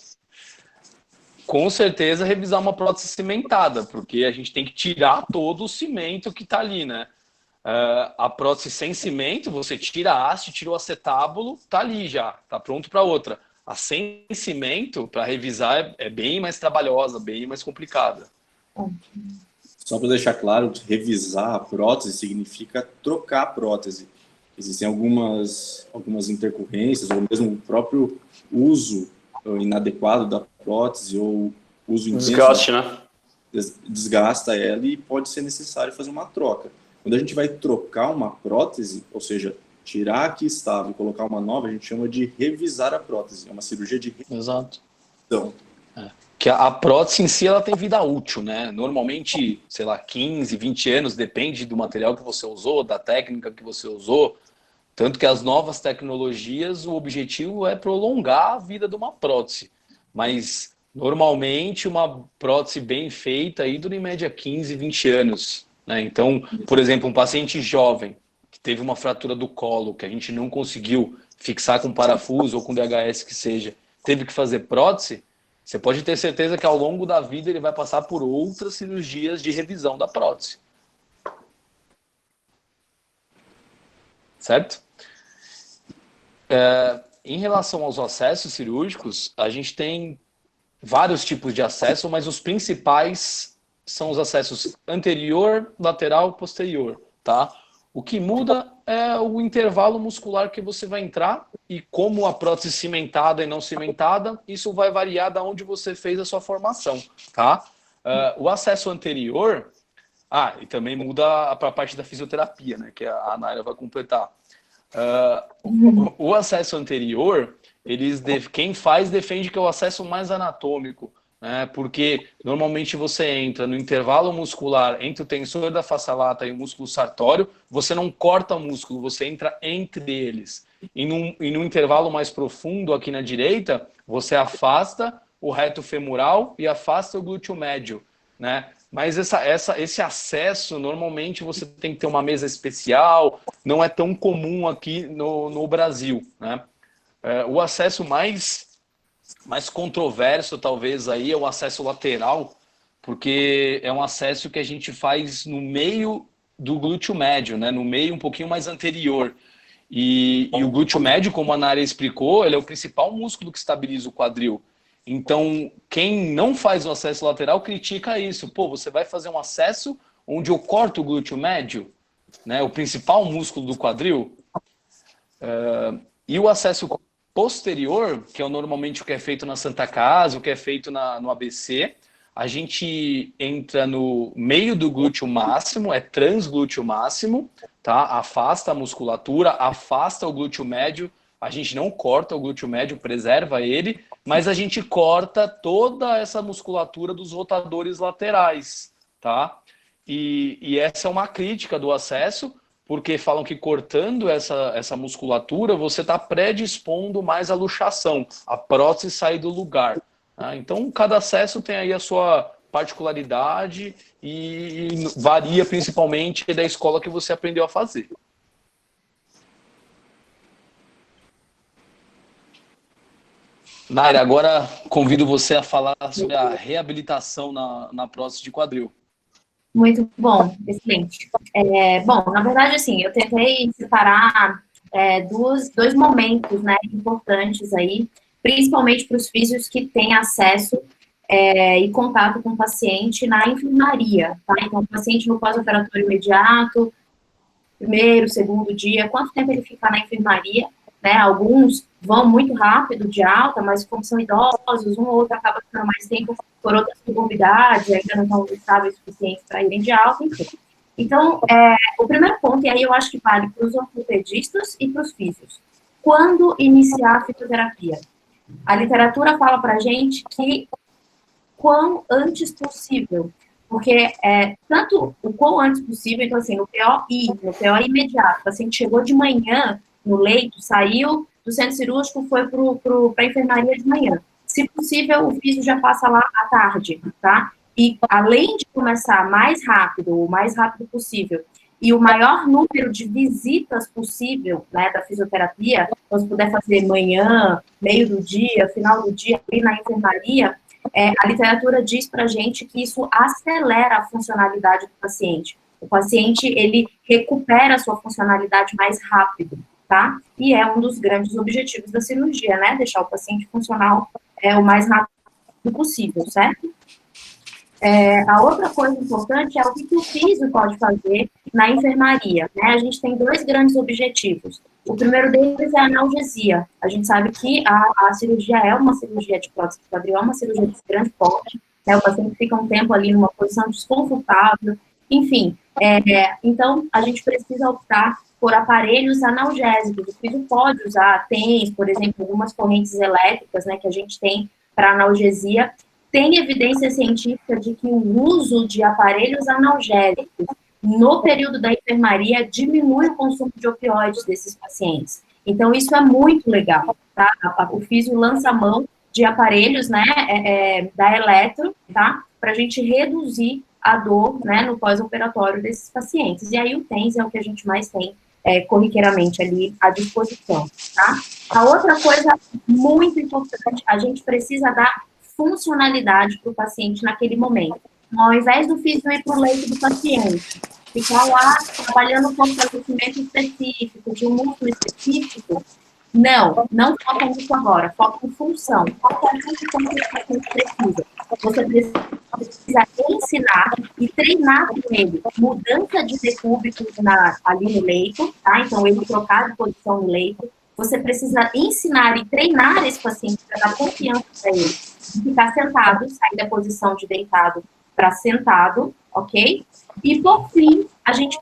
Com certeza revisar uma prótese cimentada, porque a gente tem que tirar todo o cimento que está ali, né? A prótese sem cimento, você tira a haste, tira o acetábulo, tá ali já, tá pronto para outra. A sem cimento, para revisar, é bem mais trabalhosa, bem mais complicada. Só para deixar claro, revisar a prótese significa trocar a prótese. Existem algumas intercorrências, ou mesmo o próprio uso inadequado da prótese, ou uso intenso. Desgaste, né? Desgasta ela e pode ser necessário fazer uma troca. Quando a gente vai trocar uma prótese, ou seja, tirar a que estava e colocar uma nova, a gente chama de revisar a prótese. É uma cirurgia de revisão. Exato. Que a prótese em si ela tem vida útil, né? Normalmente, sei lá, 15, 20 anos, depende do material que você usou, da técnica que você usou. Tanto que as novas tecnologias, o objetivo é prolongar a vida de uma prótese. Mas, normalmente, uma prótese bem feita aí dura em média 15, 20 anos. Né? Então, por exemplo, um paciente jovem que teve uma fratura do colo, que a gente não conseguiu fixar com parafuso ou com DHS que seja, teve que fazer prótese, você pode ter certeza que ao longo da vida ele vai passar por outras cirurgias de revisão da prótese. Certo? Em relação aos acessos cirúrgicos, a gente tem vários tipos de acesso, mas os principais são os acessos anterior, lateral e posterior, tá? O que muda é o intervalo muscular que você vai entrar e como a prótese cimentada e não cimentada, isso vai variar da onde você fez a sua formação, tá? O acesso anterior, e também muda para a parte da fisioterapia, né? Que a Naira vai completar. O acesso anterior, quem faz defende que é o acesso mais anatômico, né? Porque normalmente você entra no intervalo muscular entre o tensor da face lata e o músculo sartório, você não corta o músculo, você entra entre eles. E num intervalo mais profundo aqui na direita, você afasta o reto femoral e afasta o glúteo médio, né? Mas esse acesso, normalmente você tem que ter uma mesa especial, não é tão comum aqui no Brasil, né? O acesso mais controverso, talvez, aí é o acesso lateral, porque é um acesso que a gente faz no meio do glúteo médio, né? No meio um pouquinho mais anterior. E o glúteo médio, como a Nara explicou, ele é o principal músculo que estabiliza o quadril. Então, quem não faz o acesso lateral critica isso. Pô, você vai fazer um acesso onde eu corto o glúteo médio, né? O principal músculo do quadril. E o acesso posterior, que é normalmente o que é feito na Santa Casa, o que é feito no ABC, a gente entra no meio do glúteo máximo, é transglúteo máximo, tá? Afasta a musculatura, afasta o glúteo médio, a gente não corta o glúteo médio, preserva ele, mas a gente corta toda essa musculatura dos rotadores laterais, tá? E essa é uma crítica do acesso, porque falam que cortando essa musculatura, você está predispondo mais a luxação, a prótese sair do lugar. Tá? Então, cada acesso tem aí a sua particularidade e varia principalmente da escola que você aprendeu a fazer. Naira, agora convido você a falar sobre a reabilitação na prótese de quadril. Muito bom, excelente. Bom, na verdade, assim, eu tentei separar dois momentos, né, importantes aí, principalmente para os físios que têm acesso e contato com o paciente na enfermaria, tá? Então, o paciente no pós-operatório imediato, primeiro, segundo dia, quanto tempo ele fica na enfermaria, né? Alguns vão muito rápido de alta, mas como são idosos, um ou outro acaba ficando mais tempo por outras comorbidades, ainda não estão estáveis suficientes para irem de alta, enfim. Então, o primeiro ponto, e aí eu acho que vale para os ortopedistas e para os físios, quando iniciar a fisioterapia? A literatura fala para a gente que quão antes possível, porque tanto o quão antes possível, então assim, no PO imediato, o paciente chegou de manhã no leito, saiu do centro cirúrgico, foi para a enfermaria de manhã. Se possível, o físio já passa lá à tarde, tá? E além de começar o mais rápido possível, e o maior número de visitas possível, né, da fisioterapia, então se puder fazer manhã, meio do dia, final do dia, ali na enfermaria, a literatura diz pra gente que isso acelera a funcionalidade do paciente. O paciente, ele recupera a sua funcionalidade mais rápido, tá? E é um dos grandes objetivos da cirurgia, né? Deixar o paciente funcional o mais rápido possível, certo? A outra coisa importante é o que o físio pode fazer na enfermaria, né? A gente tem 2 grandes objetivos. O primeiro deles é a analgesia. A gente sabe que a cirurgia é uma cirurgia de prótese de quadril, é uma cirurgia de grande porte, né? O paciente fica um tempo ali numa posição desconfortável, enfim. Então, a gente precisa optar por aparelhos analgésicos. O físio pode usar, tem, por exemplo, algumas correntes elétricas, né, que a gente tem para analgesia. Tem evidência científica de que o uso de aparelhos analgésicos no período da enfermaria diminui o consumo de opioides desses pacientes. Então, isso é muito legal, tá? O físio lança a mão de aparelhos, né, da Eletro, tá? Para a gente reduzir a dor, né, no pós-operatório desses pacientes. E aí o TENS é o que a gente mais tem corriqueiramente ali à disposição, tá? A outra coisa muito importante, a gente precisa dar funcionalidade para o paciente naquele momento. Então, ao invés do físio ir para o leito do paciente, ficar lá trabalhando com fortalecimento específico, de um músculo específico, não foca nisso agora, foca em função. Qual é a função que o paciente precisa? Você precisa ensinar e treinar com ele mudança de decúbito ali no leito, tá? Então, ele trocar de posição no leito. Você precisa ensinar e treinar esse paciente para dar confiança para ele. Ficar sentado, sair da posição de deitado para sentado, ok? E, por fim, a gente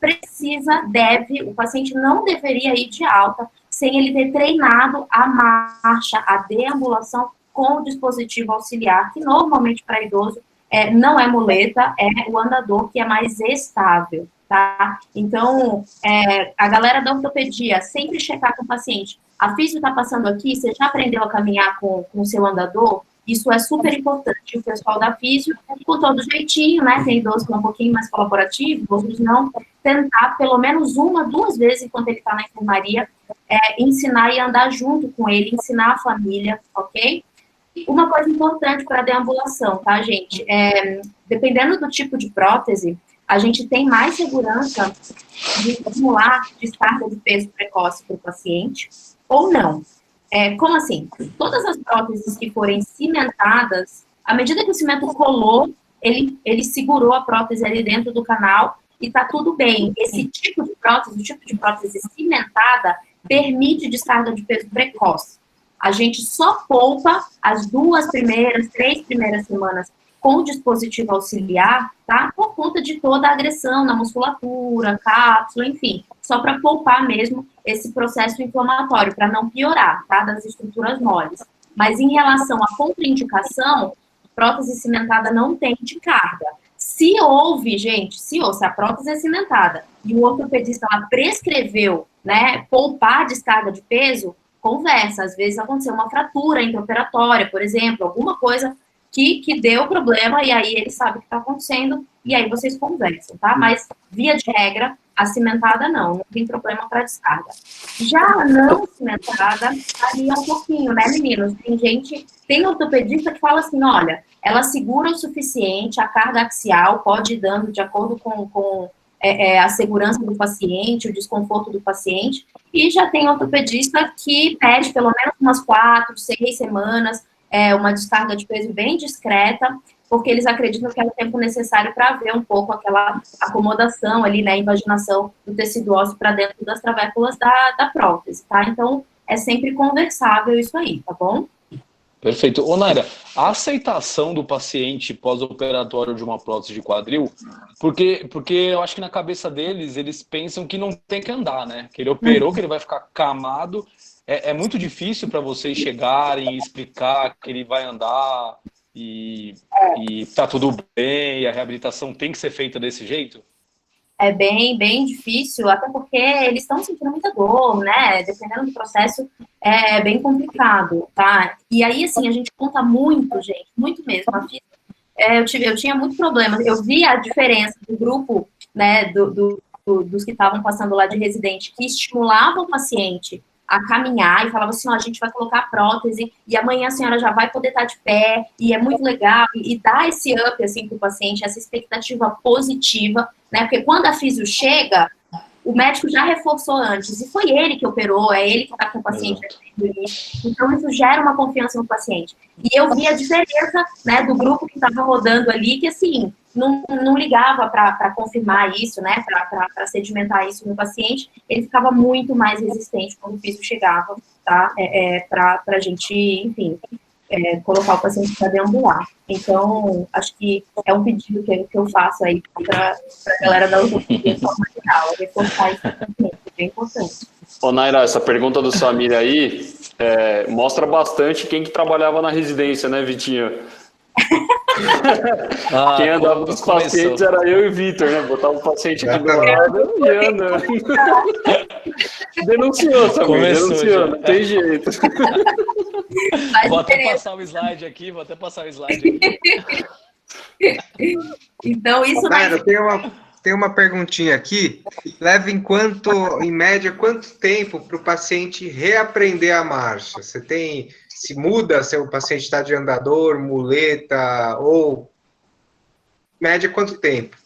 o paciente não deveria ir de alta sem ele ter treinado a marcha, a deambulação com o dispositivo auxiliar, que normalmente para idoso não é muleta, é o andador que é mais estável, tá? Então, a galera da ortopedia, sempre checar com o paciente, a físio está passando aqui, você já aprendeu a caminhar com o seu andador? Isso é super importante. O pessoal da físio, com todo jeitinho, né? Tem idosos que é um pouquinho mais colaborativo, outros não, tentar pelo menos 1, 2 vezes enquanto ele está na enfermaria, ensinar e andar junto com ele, ensinar a família, ok? Uma coisa importante para a deambulação, tá, gente? Dependendo do tipo de prótese, a gente tem mais segurança de estimular descarga de peso precoce para o paciente ou não. Como assim? Todas as próteses que forem cimentadas, à medida que o cimento colou, ele segurou a prótese ali dentro do canal e tá tudo bem. Esse tipo de prótese, o tipo de prótese cimentada, permite descarga de peso precoce. A gente só poupa as 2 primeiras, 3 primeiras semanas com o dispositivo auxiliar, tá? Por conta de toda a agressão na musculatura, cápsula, enfim. Só para poupar mesmo esse processo inflamatório, para não piorar, tá? Das estruturas moles. Mas em relação à contraindicação, prótese cimentada não tem de carga. Se a prótese é cimentada e o ortopedista lá prescreveu, né, poupar descarga de peso, conversa. Às vezes aconteceu uma fratura intraoperatória, por exemplo, alguma coisa que deu problema, e aí ele sabe o que está acontecendo, e aí vocês conversam, tá? Mas, via de regra, a cimentada não tem problema para descarga. Já a não cimentada, varia um pouquinho, né, meninos? Tem ortopedista que fala assim, olha, ela segura o suficiente, a carga axial pode ir dando de acordo com a segurança do paciente, o desconforto do paciente, e já tem ortopedista que pede pelo menos umas 4, 6 semanas, uma descarga de peso bem discreta, porque eles acreditam que é o tempo necessário para ver um pouco aquela acomodação ali, né, invaginação do tecido ósseo para dentro das travéculas da prótese, tá? Então, é sempre conversável isso aí, tá bom? Perfeito. Ô, Naira, a aceitação do paciente pós-operatório de uma prótese de quadril, porque eu acho que na cabeça deles, eles pensam que não tem que andar, né? Que ele operou, que ele vai ficar camado. É muito difícil para vocês chegarem e explicar que ele vai andar e tá tudo bem, e a reabilitação tem que ser feita desse jeito? É bem difícil, até porque eles estão sentindo muita dor, né? Dependendo do processo, é bem complicado, tá? E aí, assim, a gente conta muito, gente, muito mesmo. Eu tinha muito problema. Eu vi a diferença do grupo, né, dos que estavam passando lá de residente, que estimulava o paciente a caminhar e falava assim, ó, a gente vai colocar a prótese e amanhã a senhora já vai poder estar de pé e é muito legal e dá esse up, assim, para o paciente, essa expectativa positiva, né, porque quando a físio chega, o médico já reforçou antes, e foi ele que operou, é ele que está com o paciente desde o início, então isso gera uma confiança no paciente. E eu vi a diferença, né, do grupo que estava rodando ali, que assim, não ligava para confirmar isso, né, para sedimentar isso no paciente, ele ficava muito mais resistente quando o físio chegava, tá, para a gente, enfim, colocar o paciente para deambular. Então, acho que é um pedido que eu faço aí para a galera da ortopedia, reforçar isso também, é bem importante. Ô, Naira, essa pergunta do Samir aí mostra bastante quem que trabalhava na residência, né, Vitinho? Quem andava dos pacientes era eu e o Vitor, né? Botava o paciente aqui do lado e anda. Denunciou, Samir, denunciou, não tem jeito. Vou até passar o slide aqui, Então, isso Naira, tem uma perguntinha aqui. Leva em média, quanto tempo para o paciente reaprender a marcha? Se muda se o paciente está de andador, muleta, ou média quanto tempo?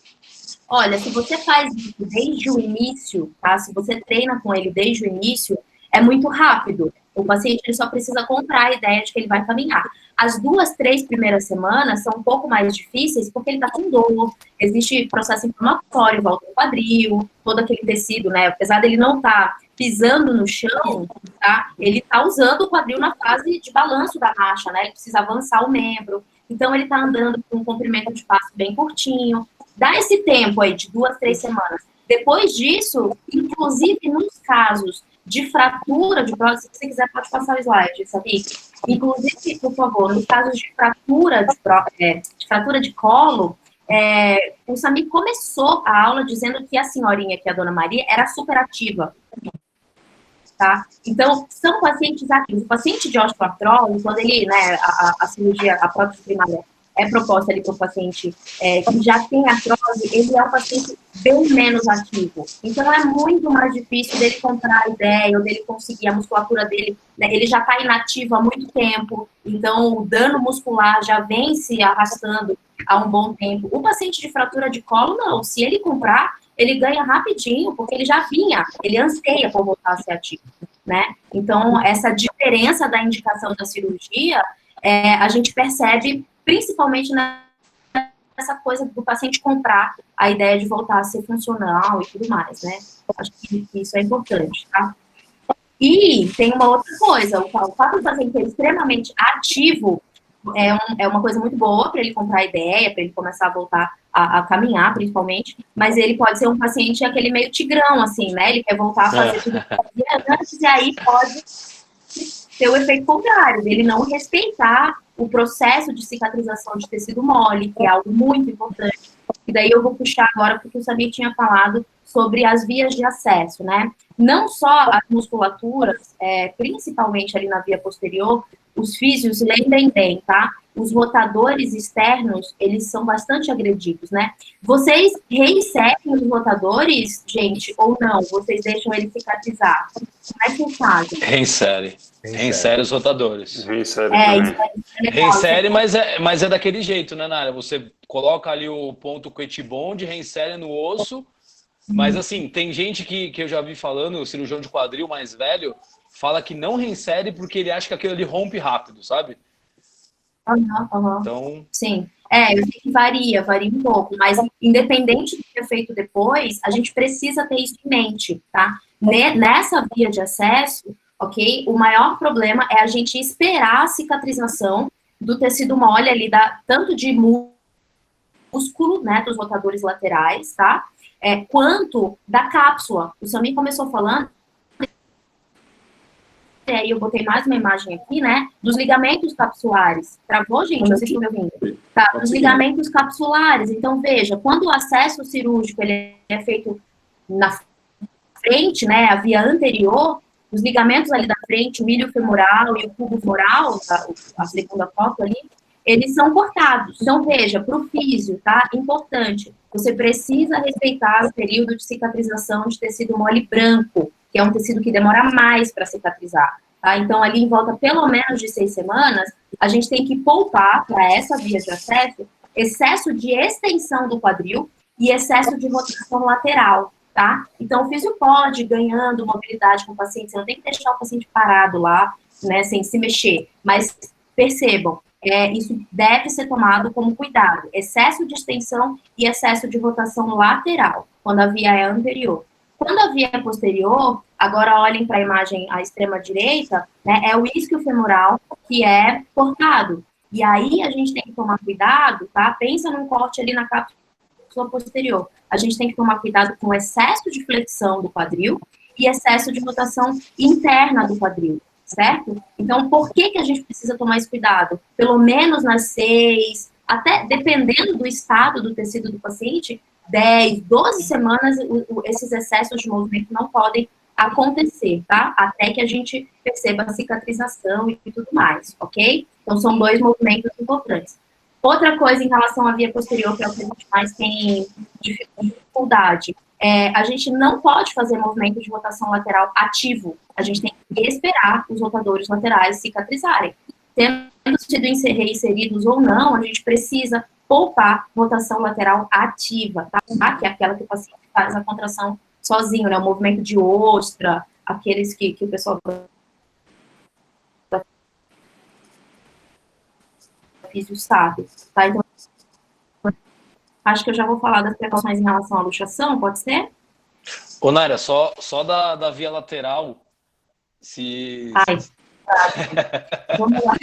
Olha, se você faz isso desde o início, tá? Se você treina com ele desde o início, é muito rápido. O paciente ele só precisa comprar a ideia de que ele vai caminhar. As 2, 3 primeiras semanas são um pouco mais difíceis porque ele está com dor, existe processo inflamatório em volta do quadril, todo aquele tecido, né? Apesar dele não estar pisando no chão, tá? Ele está usando o quadril na fase de balanço da marcha, né? Ele precisa avançar o membro. Então, ele está andando com um comprimento de passo bem curtinho. Dá esse tempo aí de 2, 3 semanas. Depois disso, inclusive nos casos de fratura de prótese, se você quiser pode passar o slide, sabe? Inclusive, por favor, nos casos de fratura de colo, o Samir começou a aula dizendo que a senhorinha aqui, a dona Maria, era super ativa. Tá? Então, são pacientes ativos. O paciente de osteoartrose, quando ele, né, a cirurgia, a prótese primária é proposta ali para o paciente que já tem artrose, ele é um paciente bem menos ativo. Então, é muito mais difícil dele comprar a ideia, ou dele conseguir a musculatura dele, né, ele já está inativo há muito tempo, então o dano muscular já vem se arrastando há um bom tempo. O paciente de fratura de colo, não. Se ele comprar, ele ganha rapidinho, porque ele já vinha, ele anseia por voltar a ser ativo, né? Então, essa diferença da indicação da cirurgia, a gente percebe principalmente nessa coisa do paciente comprar a ideia de voltar a ser funcional e tudo mais, né? Acho que isso é importante, tá? E tem uma outra coisa, o fato do paciente ser extremamente ativo é uma coisa muito boa para ele comprar a ideia, para ele começar a voltar a caminhar, principalmente, mas ele pode ser um paciente aquele meio tigrão, assim, né? Ele quer voltar a fazer tudo que fazia antes, e aí pode ter o efeito contrário, dele não respeitar o processo de cicatrização de tecido mole, que é algo muito importante. E daí eu vou puxar agora, porque o Samir tinha falado sobre as vias de acesso, né? Não só as musculaturas, principalmente ali na via posterior, os físios lembrem bem, tá? Os rotadores externos, eles são bastante agredidos, né? Vocês reinserem os rotadores, gente, ou não? Vocês deixam ele cicatrizar? Como é que vocês fazem? Reinsere os rotadores. Reinsere, mas é daquele jeito, né, Nara? Você coloca ali o ponto Quetibond, reinsere no osso, mas assim, tem gente que eu já vi falando, o cirurgião de quadril mais velho, fala que não reinsere porque ele acha que aquilo ali rompe rápido, sabe? Então... Sim, eu sei que varia um pouco, mas independente do que é feito depois, a gente precisa ter isso em mente, tá? Nessa via de acesso, ok? O maior problema é a gente esperar a cicatrização do tecido mole ali, tanto de músculo, né, dos rotadores laterais, tá? Quanto da cápsula. O Samir começou falando, e aí eu botei mais uma imagem aqui, né, dos ligamentos capsulares. Travou, gente? Vocês estão me ouvindo? Tá, dos ligamentos capsulares. Então, veja, quando o acesso cirúrgico ele é feito na frente, né, a via anterior, os ligamentos ali da frente, o ilho femoral e o cubo femoral, a segunda foto ali, eles são cortados. Então, veja, para o físio, tá? Importante, você precisa respeitar o período de cicatrização de tecido mole branco, que é um tecido que demora mais para cicatrizar, tá? Então, ali em volta pelo menos de 6 semanas, a gente tem que poupar para essa via de acesso excesso de extensão do quadril e excesso de rotação lateral, tá? Então, o físio pode ir ganhando mobilidade com o paciente, você não tem que deixar o paciente parado lá, né, sem se mexer, mas percebam, isso deve ser tomado como cuidado, excesso de extensão e excesso de rotação lateral, quando a via é anterior. Quando a via é posterior, agora olhem para a imagem à extrema direita, né, é o isquio femoral que é cortado. E aí a gente tem que tomar cuidado, tá? Pensa num corte ali na cápsula posterior. A gente tem que tomar cuidado com o excesso de flexão do quadril e excesso de rotação interna do quadril, certo? Então, por que a gente precisa tomar esse cuidado? Pelo menos nas 6, até dependendo do estado do tecido do paciente, 10, 12 semanas, esses excessos de movimento não podem acontecer, tá? Até que a gente perceba a cicatrização e tudo mais, ok? Então, são 2 movimentos importantes. Outra coisa em relação à via posterior, que é o que a gente mais tem dificuldade, a gente não pode fazer movimento de rotação lateral ativo. A gente tem que esperar os rotadores laterais cicatrizarem. Tendo sido inseridos ou não, a gente precisa poupar rotação lateral ativa, tá? Que é aquela que o paciente faz a contração sozinho, né? O movimento de ostra, aqueles que o pessoal físio sabe, tá? Então, acho que eu já vou falar das precauções em relação à luxação, pode ser? Ô, Naira, só da via lateral, se... Ai, vamos lá.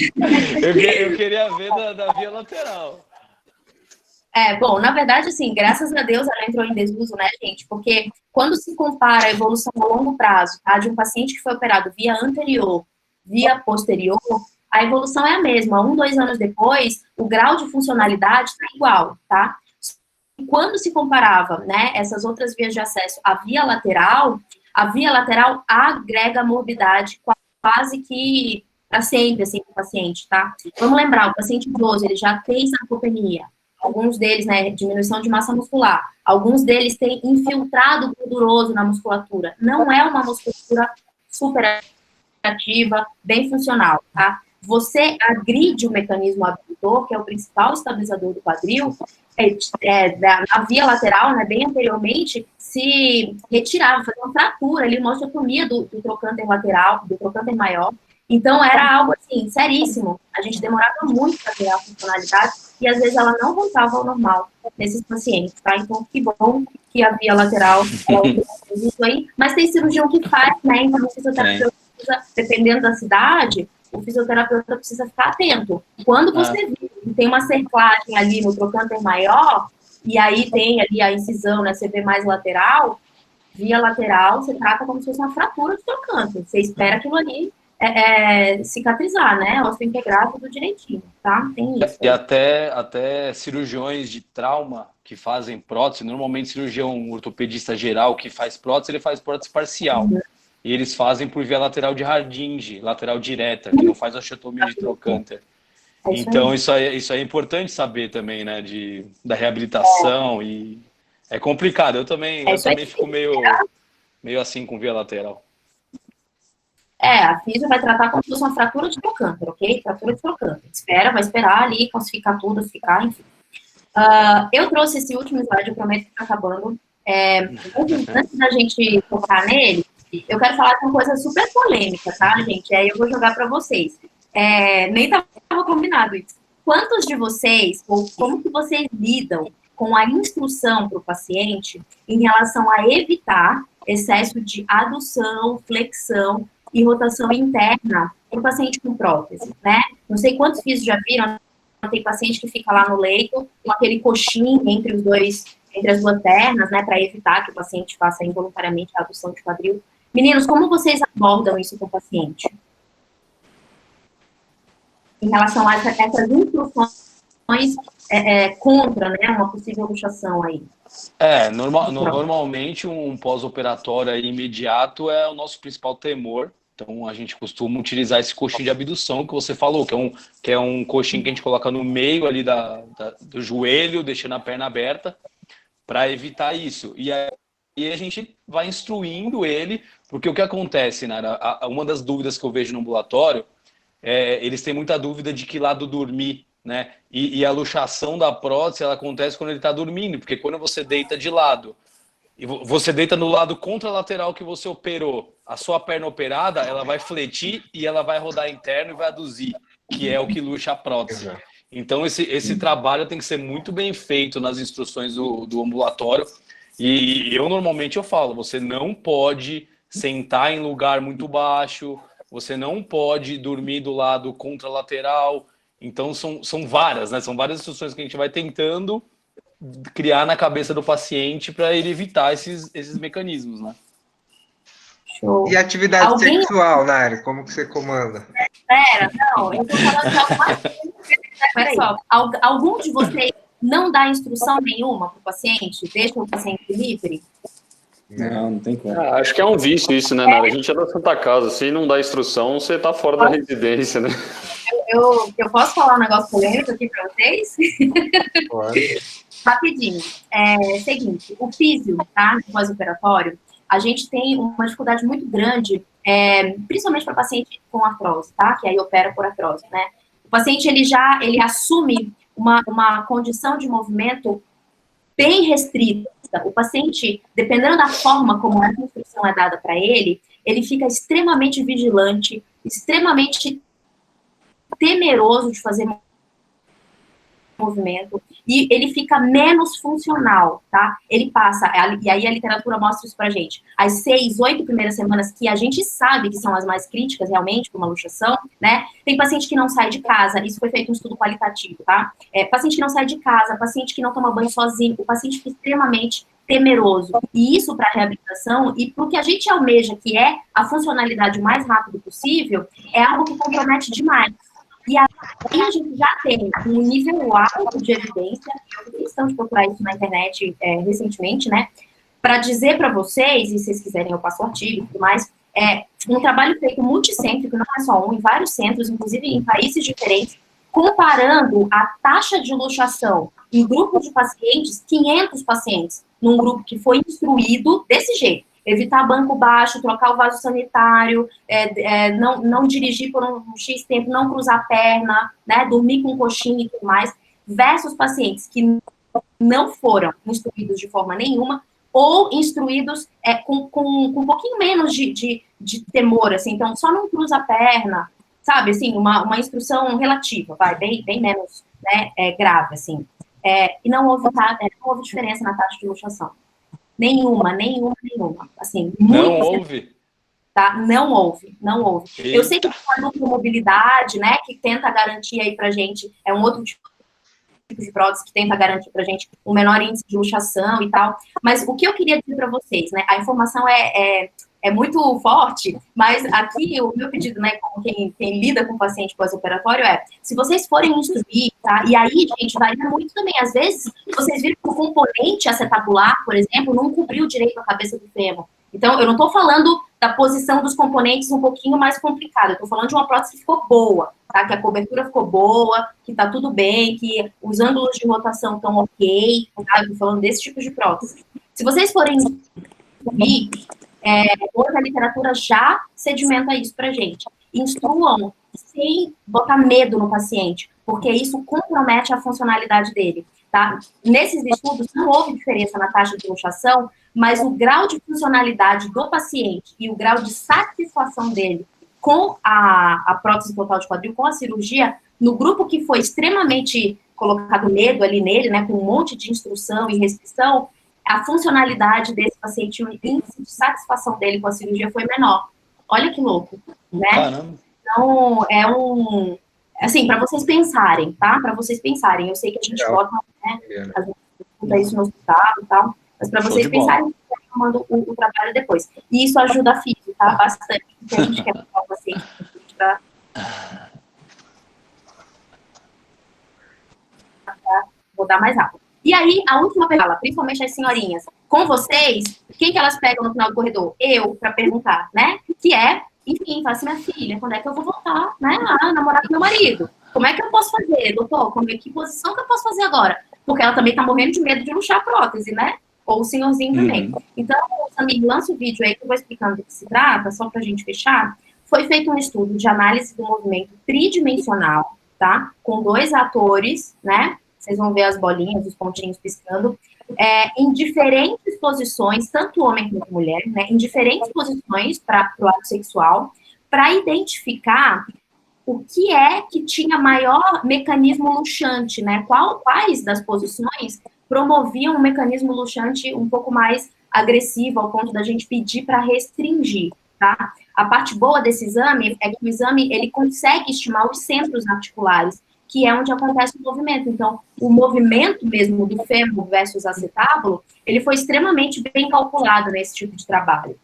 eu queria ver da via lateral. Bom, na verdade, assim, graças a Deus ela entrou em desuso, né, gente? Porque quando se compara a evolução a longo prazo, tá, de um paciente que foi operado via anterior, via posterior, a evolução é a mesma. 1, 2 anos depois, o grau de funcionalidade está igual, tá? E quando se comparava, né, essas outras vias de acesso à via lateral, a via lateral agrega morbidade quase que para sempre, assim, para o paciente, tá? Vamos lembrar, o paciente idoso, ele já tem sarcopenia. Alguns deles, né, diminuição de massa muscular. Alguns deles têm infiltrado gorduroso na musculatura. Não é uma musculatura super ativa, bem funcional, tá? Você agride o mecanismo abdutor, que é o principal estabilizador do quadril, na via lateral, né, bem anteriormente, se retirava, fazer uma fratura ali, uma osteotomia do trocânter lateral, do trocânter maior. Então, era algo, assim, seríssimo. A gente demorava muito para ter a funcionalidade e, às vezes, ela não voltava ao normal nesses pacientes, tá? Então, que bom que a via lateral isso aí. Mas tem cirurgião que faz, né? Então, o fisioterapeuta precisa, dependendo da cidade, o fisioterapeuta precisa ficar atento. Quando você vê que tem uma cerclagem ali no trocânter maior, e aí tem ali a incisão, né? Você vê mais lateral, via lateral, você trata como se fosse uma fratura de trocânter. Você espera aquilo ali cicatrizar, né? Osso integrar tudo direitinho, tá? Tem isso. E até cirurgiões de trauma que fazem prótese, normalmente cirurgião ortopedista geral que faz prótese, ele faz prótese parcial. E eles fazem por via lateral de Hardinge, lateral direta, que não faz osteotomia de trocânter. Então, isso aí é importante saber também, né? Da reabilitação e... É complicado, eu também fico meio assim com via lateral. A físio vai tratar como se fosse uma fratura de trocânter, ok? Fratura de trocânter. Vai esperar ali, calcificar tudo, ficar, enfim. Eu trouxe esse último slide, eu prometo que está acabando. Antes da gente focar nele, eu quero falar de uma coisa super polêmica, tá, gente? Aí eu vou jogar para vocês. Nem estava combinado isso. Quantos de vocês, ou como que vocês lidam com a instrução para o paciente em relação a evitar excesso de adução, flexão e rotação interna para o paciente com prótese, né? Não sei quantos físicos já viram, tem paciente que fica lá no leito com aquele coxim entre as duas pernas, né, para evitar que o paciente faça involuntariamente a adução de quadril. Meninos, como vocês abordam isso com o paciente? Em relação a essas instruções contra, né, uma possível luxação aí. Normalmente um pós-operatório imediato é o nosso principal temor. Então, a gente costuma utilizar esse coxim de abdução que você falou, que é um coxim que a gente coloca no meio ali do joelho, deixando a perna aberta, para evitar isso. E aí a gente vai instruindo ele, porque o que acontece, Nara, uma das dúvidas que eu vejo no ambulatório, eles têm muita dúvida de que lado dormir, né? E a luxação da prótese, ela acontece quando ele está dormindo, porque quando você deita de lado e você deita no lado contralateral que você operou. A sua perna operada, ela vai fletir e ela vai rodar interno e vai aduzir, que é o que luxa a prótese. Exato. Então, esse trabalho tem que ser muito bem feito nas instruções do ambulatório. E eu, normalmente, eu falo, você não pode sentar em lugar muito baixo, você não pode dormir do lado contralateral. Então, são várias, né? São várias instruções que a gente vai tentando criar na cabeça do paciente para ele evitar esses mecanismos, né? Show. E atividade sexual, Nari, como que você comanda? Pera, não, eu tô falando de algumas Peraí, algum de vocês não dá instrução nenhuma para o paciente? Deixa o paciente livre? Não tem como. Acho que é um vício isso, né, Nara? A gente é da Santa Casa. Se não dá instrução, você tá fora da residência, né? Eu posso falar um negócio polêmico aqui para vocês? Pode. Rapidinho. Seguinte, o físio, tá? No pós-operatório, a gente tem uma dificuldade muito grande, principalmente para paciente com artrose, tá? Que aí opera por artrose, né? O paciente, ele assume uma condição de movimento bem restrita. O paciente, dependendo da forma como a instrução é dada para ele fica extremamente vigilante, extremamente temeroso de fazer movimento, e ele fica menos funcional, tá? Ele passa, e aí a literatura mostra isso pra gente, as 6, 8 primeiras semanas, que a gente sabe que são as mais críticas, realmente, para uma luxação, né? Tem paciente que não sai de casa, isso foi feito um estudo qualitativo, tá? Paciente que não sai de casa, paciente que não toma banho sozinho, o paciente fica extremamente temeroso. E isso para a reabilitação e para o que a gente almeja, que é a funcionalidade o mais rápido possível, é algo que compromete demais. E aí a gente já tem um nível alto de evidência, eu fiz questão de procurar isso na internet recentemente, né, para dizer para vocês, e se vocês quiserem eu passo o artigo e tudo mais, um trabalho feito multicêntrico, não é só um, em vários centros, inclusive em países diferentes, comparando a taxa de luxação em grupos de pacientes, 500 pacientes, num grupo que foi instruído desse jeito, evitar banco baixo, trocar o vaso sanitário, não dirigir por um X tempo, não cruzar a perna, né, dormir com coxinha e tudo mais, versus pacientes que não foram instruídos de forma nenhuma, ou instruídos com um pouquinho menos de temor, assim, então só não cruza a perna, sabe, assim, uma instrução relativa, bem menos, né, grave, assim. E não houve diferença na taxa de luxação. Nenhuma. Assim, não houve? Tá? Não houve. Eita. Eu sei que a dupla mobilidade, né, que tenta garantir aí pra gente, é um outro tipo de prótese que tenta garantir pra gente um menor índice de luxação e tal, mas o que eu queria dizer para vocês, né, a informação é muito forte, mas aqui o meu pedido, né, como quem lida com paciente pós-operatório se vocês forem instruir, tá, e aí, gente, varia muito também, às vezes, vocês viram que o componente acetabular, por exemplo, não cobriu direito a cabeça do fêmur. Então, eu não estou falando da posição dos componentes um pouquinho mais complicada, eu estou falando de uma prótese que ficou boa, tá, que a cobertura ficou boa, que está tudo bem, que os ângulos de rotação estão ok, tá, eu estou falando desse tipo de prótese. Se vocês forem instruir, hoje a literatura já sedimenta isso pra gente. Instruam sem botar medo no paciente, porque isso compromete a funcionalidade dele, tá? Nesses estudos não houve diferença na taxa de luxação, mas o grau de funcionalidade do paciente e o grau de satisfação dele com a prótese total de quadril, com a cirurgia, no grupo que foi extremamente colocado medo ali nele, né, com um monte de instrução e restrição, a funcionalidade desse paciente, o índice de satisfação dele com a cirurgia foi menor. Olha que louco, né? Caramba. Então, assim, para vocês pensarem, tá? Para vocês pensarem. Eu sei que a gente bota, né, a gente escuta isso no hospital e tal, mas para vocês pensarem, eu mando o trabalho depois. E isso ajuda a física, tá? Bastante, porque a gente quer botar o paciente para rodar mais rápido. E aí, a última pergunta, principalmente as senhorinhas, com vocês, quem que elas pegam no final do corredor? Eu, para perguntar, né? Que enfim, fala assim, minha filha, quando é que eu vou voltar, né, a namorar com meu marido? Como é que eu posso fazer, doutor? Que posição que eu posso fazer agora? Porque ela também tá morrendo de medo de luxar a prótese, né? Ou o senhorzinho também. Então, Samir, lança o vídeo aí que eu vou explicando do que se trata, só pra gente fechar. Foi feito um estudo de análise do movimento tridimensional, tá? Com 2 atores, né? Vocês vão ver as bolinhas, os pontinhos piscando. em diferentes posições, tanto homem quanto mulher, né, em diferentes posições para o ato sexual, para identificar o que é que tinha maior mecanismo luxante, né? Quais das posições promoviam um mecanismo luxante um pouco mais agressivo, ao ponto da gente pedir para restringir, tá? A parte boa desse exame é que o exame, ele consegue estimar os centros articulares, que é onde acontece o movimento. Então, o movimento mesmo do fêmur versus acetábulo, ele foi extremamente bem calculado nesse tipo de trabalho,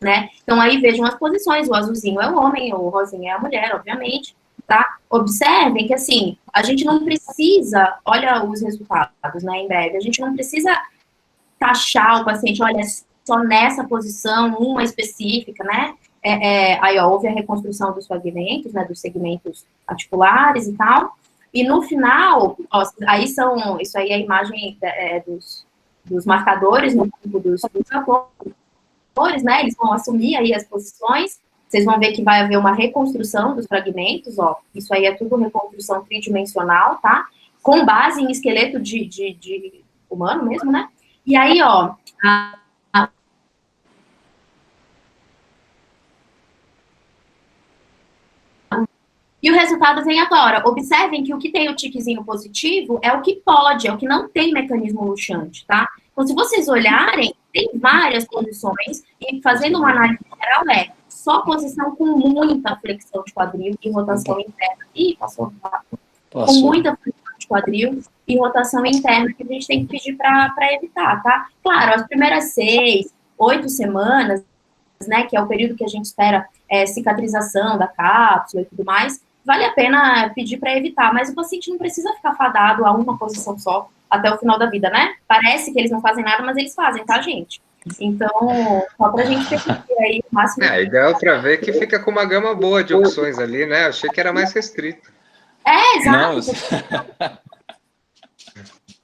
né? Então, aí vejam as posições, o azulzinho é o homem, o rosinho é a mulher, obviamente, tá? Observem que, assim, a gente não precisa, olha os resultados, né, em breve, a gente não precisa taxar o paciente, olha, só nessa posição, uma específica, né? Aí, ó, houve a reconstrução dos fragmentos, né, dos segmentos articulares e tal, e no final, ó, aí isso aí é a imagem dos marcadores no campo dos atores, né, eles vão assumir aí as posições, vocês vão ver que vai haver uma reconstrução dos fragmentos, ó, isso aí é tudo reconstrução tridimensional, tá, com base em esqueleto de humano mesmo, né, e aí, ó, e o resultado vem agora. Observem que o que tem o tiquezinho positivo é o que pode, é o que não tem mecanismo luxante, tá? Então, se vocês olharem, tem várias posições, e fazendo uma análise geral só posição com muita flexão de quadril e rotação interna. Ih, passou. Com muita flexão de quadril e rotação interna, que a gente tem que pedir para evitar, tá? Claro, as primeiras 6, 8 semanas, né, que é o período que a gente espera cicatrização da cápsula e tudo mais, vale a pena pedir para evitar, mas o paciente não precisa ficar fadado a uma posição só até o final da vida, né? Parece que eles não fazem nada, mas eles fazem, tá, gente? Então, só pra gente perceber aí o máximo. E dá pra ver que fica com uma gama boa de opções ali, né? Achei que era mais restrito. Exato.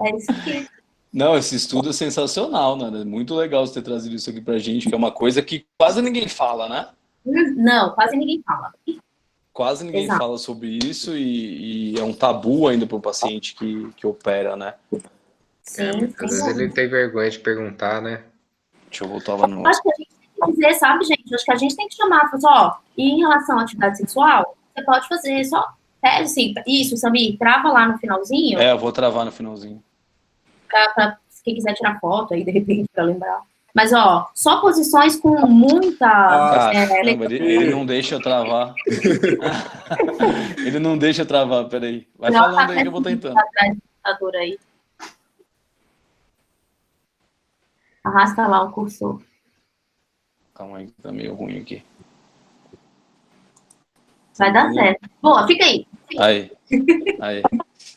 É isso que... Não, esse estudo é sensacional, né? Muito legal você ter trazido isso aqui pra gente, que é uma coisa que quase ninguém fala, né? Não, quase ninguém fala. Quase ninguém fala sobre isso e é um tabu ainda para o paciente que opera, né? Sim, às vezes ele tem vergonha de perguntar, né? Deixa eu voltar lá no... Acho que a gente tem que dizer, sabe, gente? Acho que a gente tem que chamar, falar, ó, e em relação à atividade sexual, você pode fazer só, assim, isso, Samir, trava lá no finalzinho. Eu vou travar no finalzinho. Pra quem quiser tirar foto aí, de repente, para lembrar. Mas, ó, só posições com muita... ele não deixa eu travar. Ele não deixa eu travar, peraí. Vai não, falando aí que eu vou tentando. Aí. Arrasta lá o cursor. Calma aí, tá meio ruim aqui. Vai dar certo. Boa, fica aí. Aí.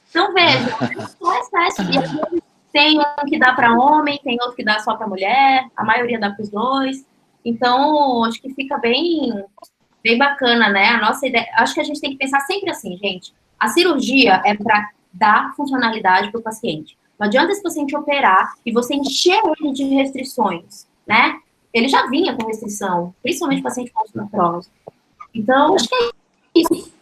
Então, veja, só excesso. E às vezes tem um que dá para homem, tem outro que dá só para mulher, a maioria dá para os dois. Então, acho que fica bem bacana, né? A nossa ideia, acho que a gente tem que pensar sempre assim, gente. A cirurgia é para dar funcionalidade para o paciente. Não adianta esse paciente operar e você encher ele de restrições, né? Ele já vinha com restrição, principalmente o paciente com osteoporose. Então, acho que é isso.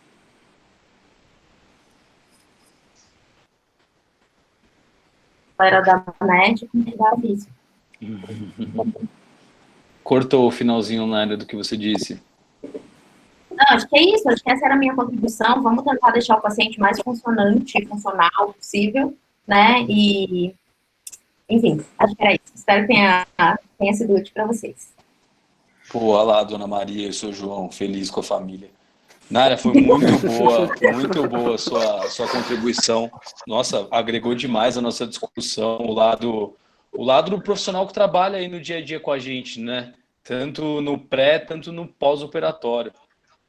Era da médica e da física. Cortou o finalzinho na área do que você disse. Não, acho que é isso. Acho que essa era a minha contribuição. Vamos tentar deixar o paciente mais funcionante e funcional possível, né? E, enfim, acho que era isso. Espero que tenha sido útil para vocês. Pô, olha lá, Dona Maria e o seu João, feliz com a família. Nária, foi muito boa a sua contribuição. Nossa, agregou demais a nossa discussão, o lado do profissional que trabalha aí no dia a dia com a gente, né? Tanto no pré, tanto no pós-operatório.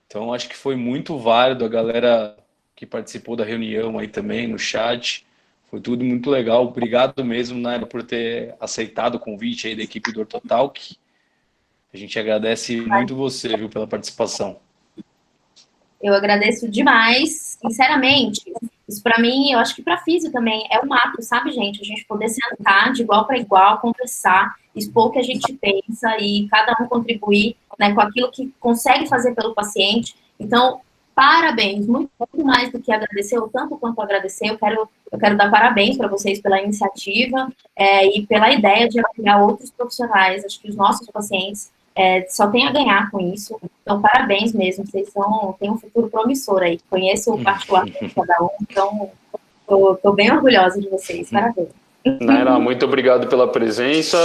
Então, acho que foi muito válido, a galera que participou da reunião aí também, no chat. Foi tudo muito legal. Obrigado mesmo, Nária, por ter aceitado o convite aí da equipe do Ortotalk. A gente agradece muito você, viu, pela participação. Eu agradeço demais, sinceramente. Isso para mim, eu acho que para físio também é um ato, sabe, gente? A gente poder sentar de igual para igual, conversar, expor o que a gente pensa e cada um contribuir, né, com aquilo que consegue fazer pelo paciente. Então, parabéns, muito mais do que agradecer, ou tanto quanto agradecer, eu quero dar parabéns para vocês pela iniciativa e pela ideia de apoiar outros profissionais. Acho que os nossos pacientes só têm a ganhar com isso. Então, parabéns mesmo, vocês têm um futuro promissor aí. Conheço o particular de cada um, então estou bem orgulhosa de vocês, parabéns. Naira, muito obrigado pela presença.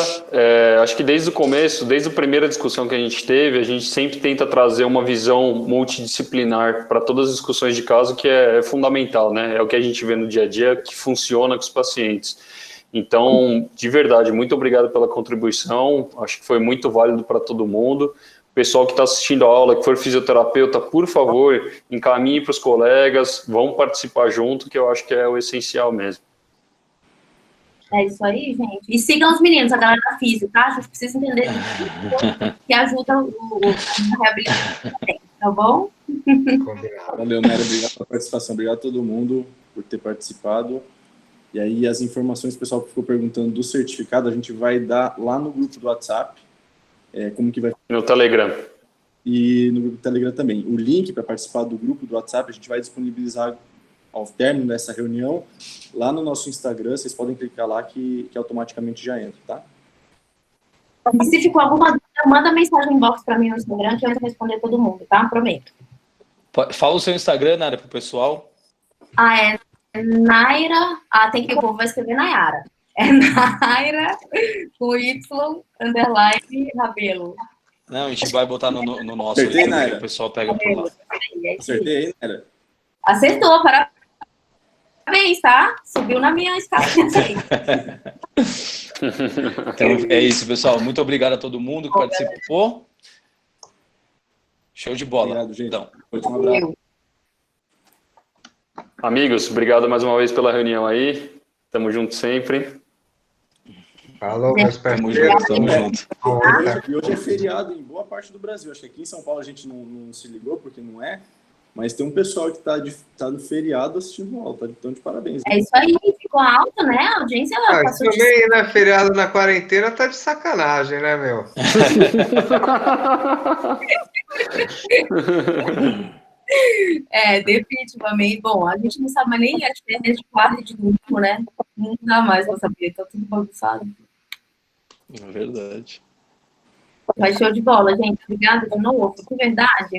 Acho que desde o começo, desde a primeira discussão que a gente teve, a gente sempre tenta trazer uma visão multidisciplinar para todas as discussões de caso, que é fundamental, né? É o que a gente vê no dia a dia, que funciona com os pacientes. Então, de verdade, muito obrigado pela contribuição. Acho que foi muito válido para todo mundo. O pessoal que está assistindo a aula, que for fisioterapeuta, por favor, encaminhe para os colegas, vão participar junto, que eu acho que é o essencial mesmo. É isso aí, gente. E sigam os meninos, a galera da física, tá? A gente precisa entender que ajuda a reabilitação também, tá bom? Combinado. Valeu, Naira, obrigado pela participação, obrigado a todo mundo por ter participado. E aí as informações, o pessoal que ficou perguntando do certificado, a gente vai dar lá no grupo do WhatsApp, como que vai... No Telegram. E no grupo do Telegram também. O link para participar do grupo do WhatsApp, a gente vai disponibilizar ao término dessa reunião, lá no nosso Instagram, vocês podem clicar lá que automaticamente já entra, tá? E se ficou alguma dúvida, manda mensagem inbox para mim no Instagram, que eu vou responder todo mundo, tá? Prometo. Fala o seu Instagram, Naira, pro pessoal. É Naira... tem que o povo vai escrever Nayara. É Naira, com Y, _, Rabelo. Não, a gente vai botar no nosso. Acertei, aqui, Naira? o pessoal pega por lá. Acertei aí, Naira? Acertou, parabéns, tá? Subiu na minha escala. Então, é isso, pessoal. Muito obrigado a todo mundo que participou. Show de bola. Obrigado, gente. Então. Um abraço. Amigos, obrigado mais uma vez pela reunião aí. Tamo junto sempre. Falou, meus Tamo parceiros. junto, tamo junto. E hoje é feriado em boa parte do Brasil. Acho que aqui em São Paulo a gente não se ligou, porque não é. Mas tem um pessoal que tá no feriado assistindo aula, tá? Então, de parabéns. É isso aí, ficou alta, né? A audiência passou de... Também, né? Feriado na quarentena tá de sacanagem, né, meu? Definitivamente. Bom, a gente não sabe mais nem a diferença de quarto e de domingo, né? Não dá mais pra saber, tá tudo bagunçado. É verdade. Mas show de bola, gente. Obrigada de novo. De verdade,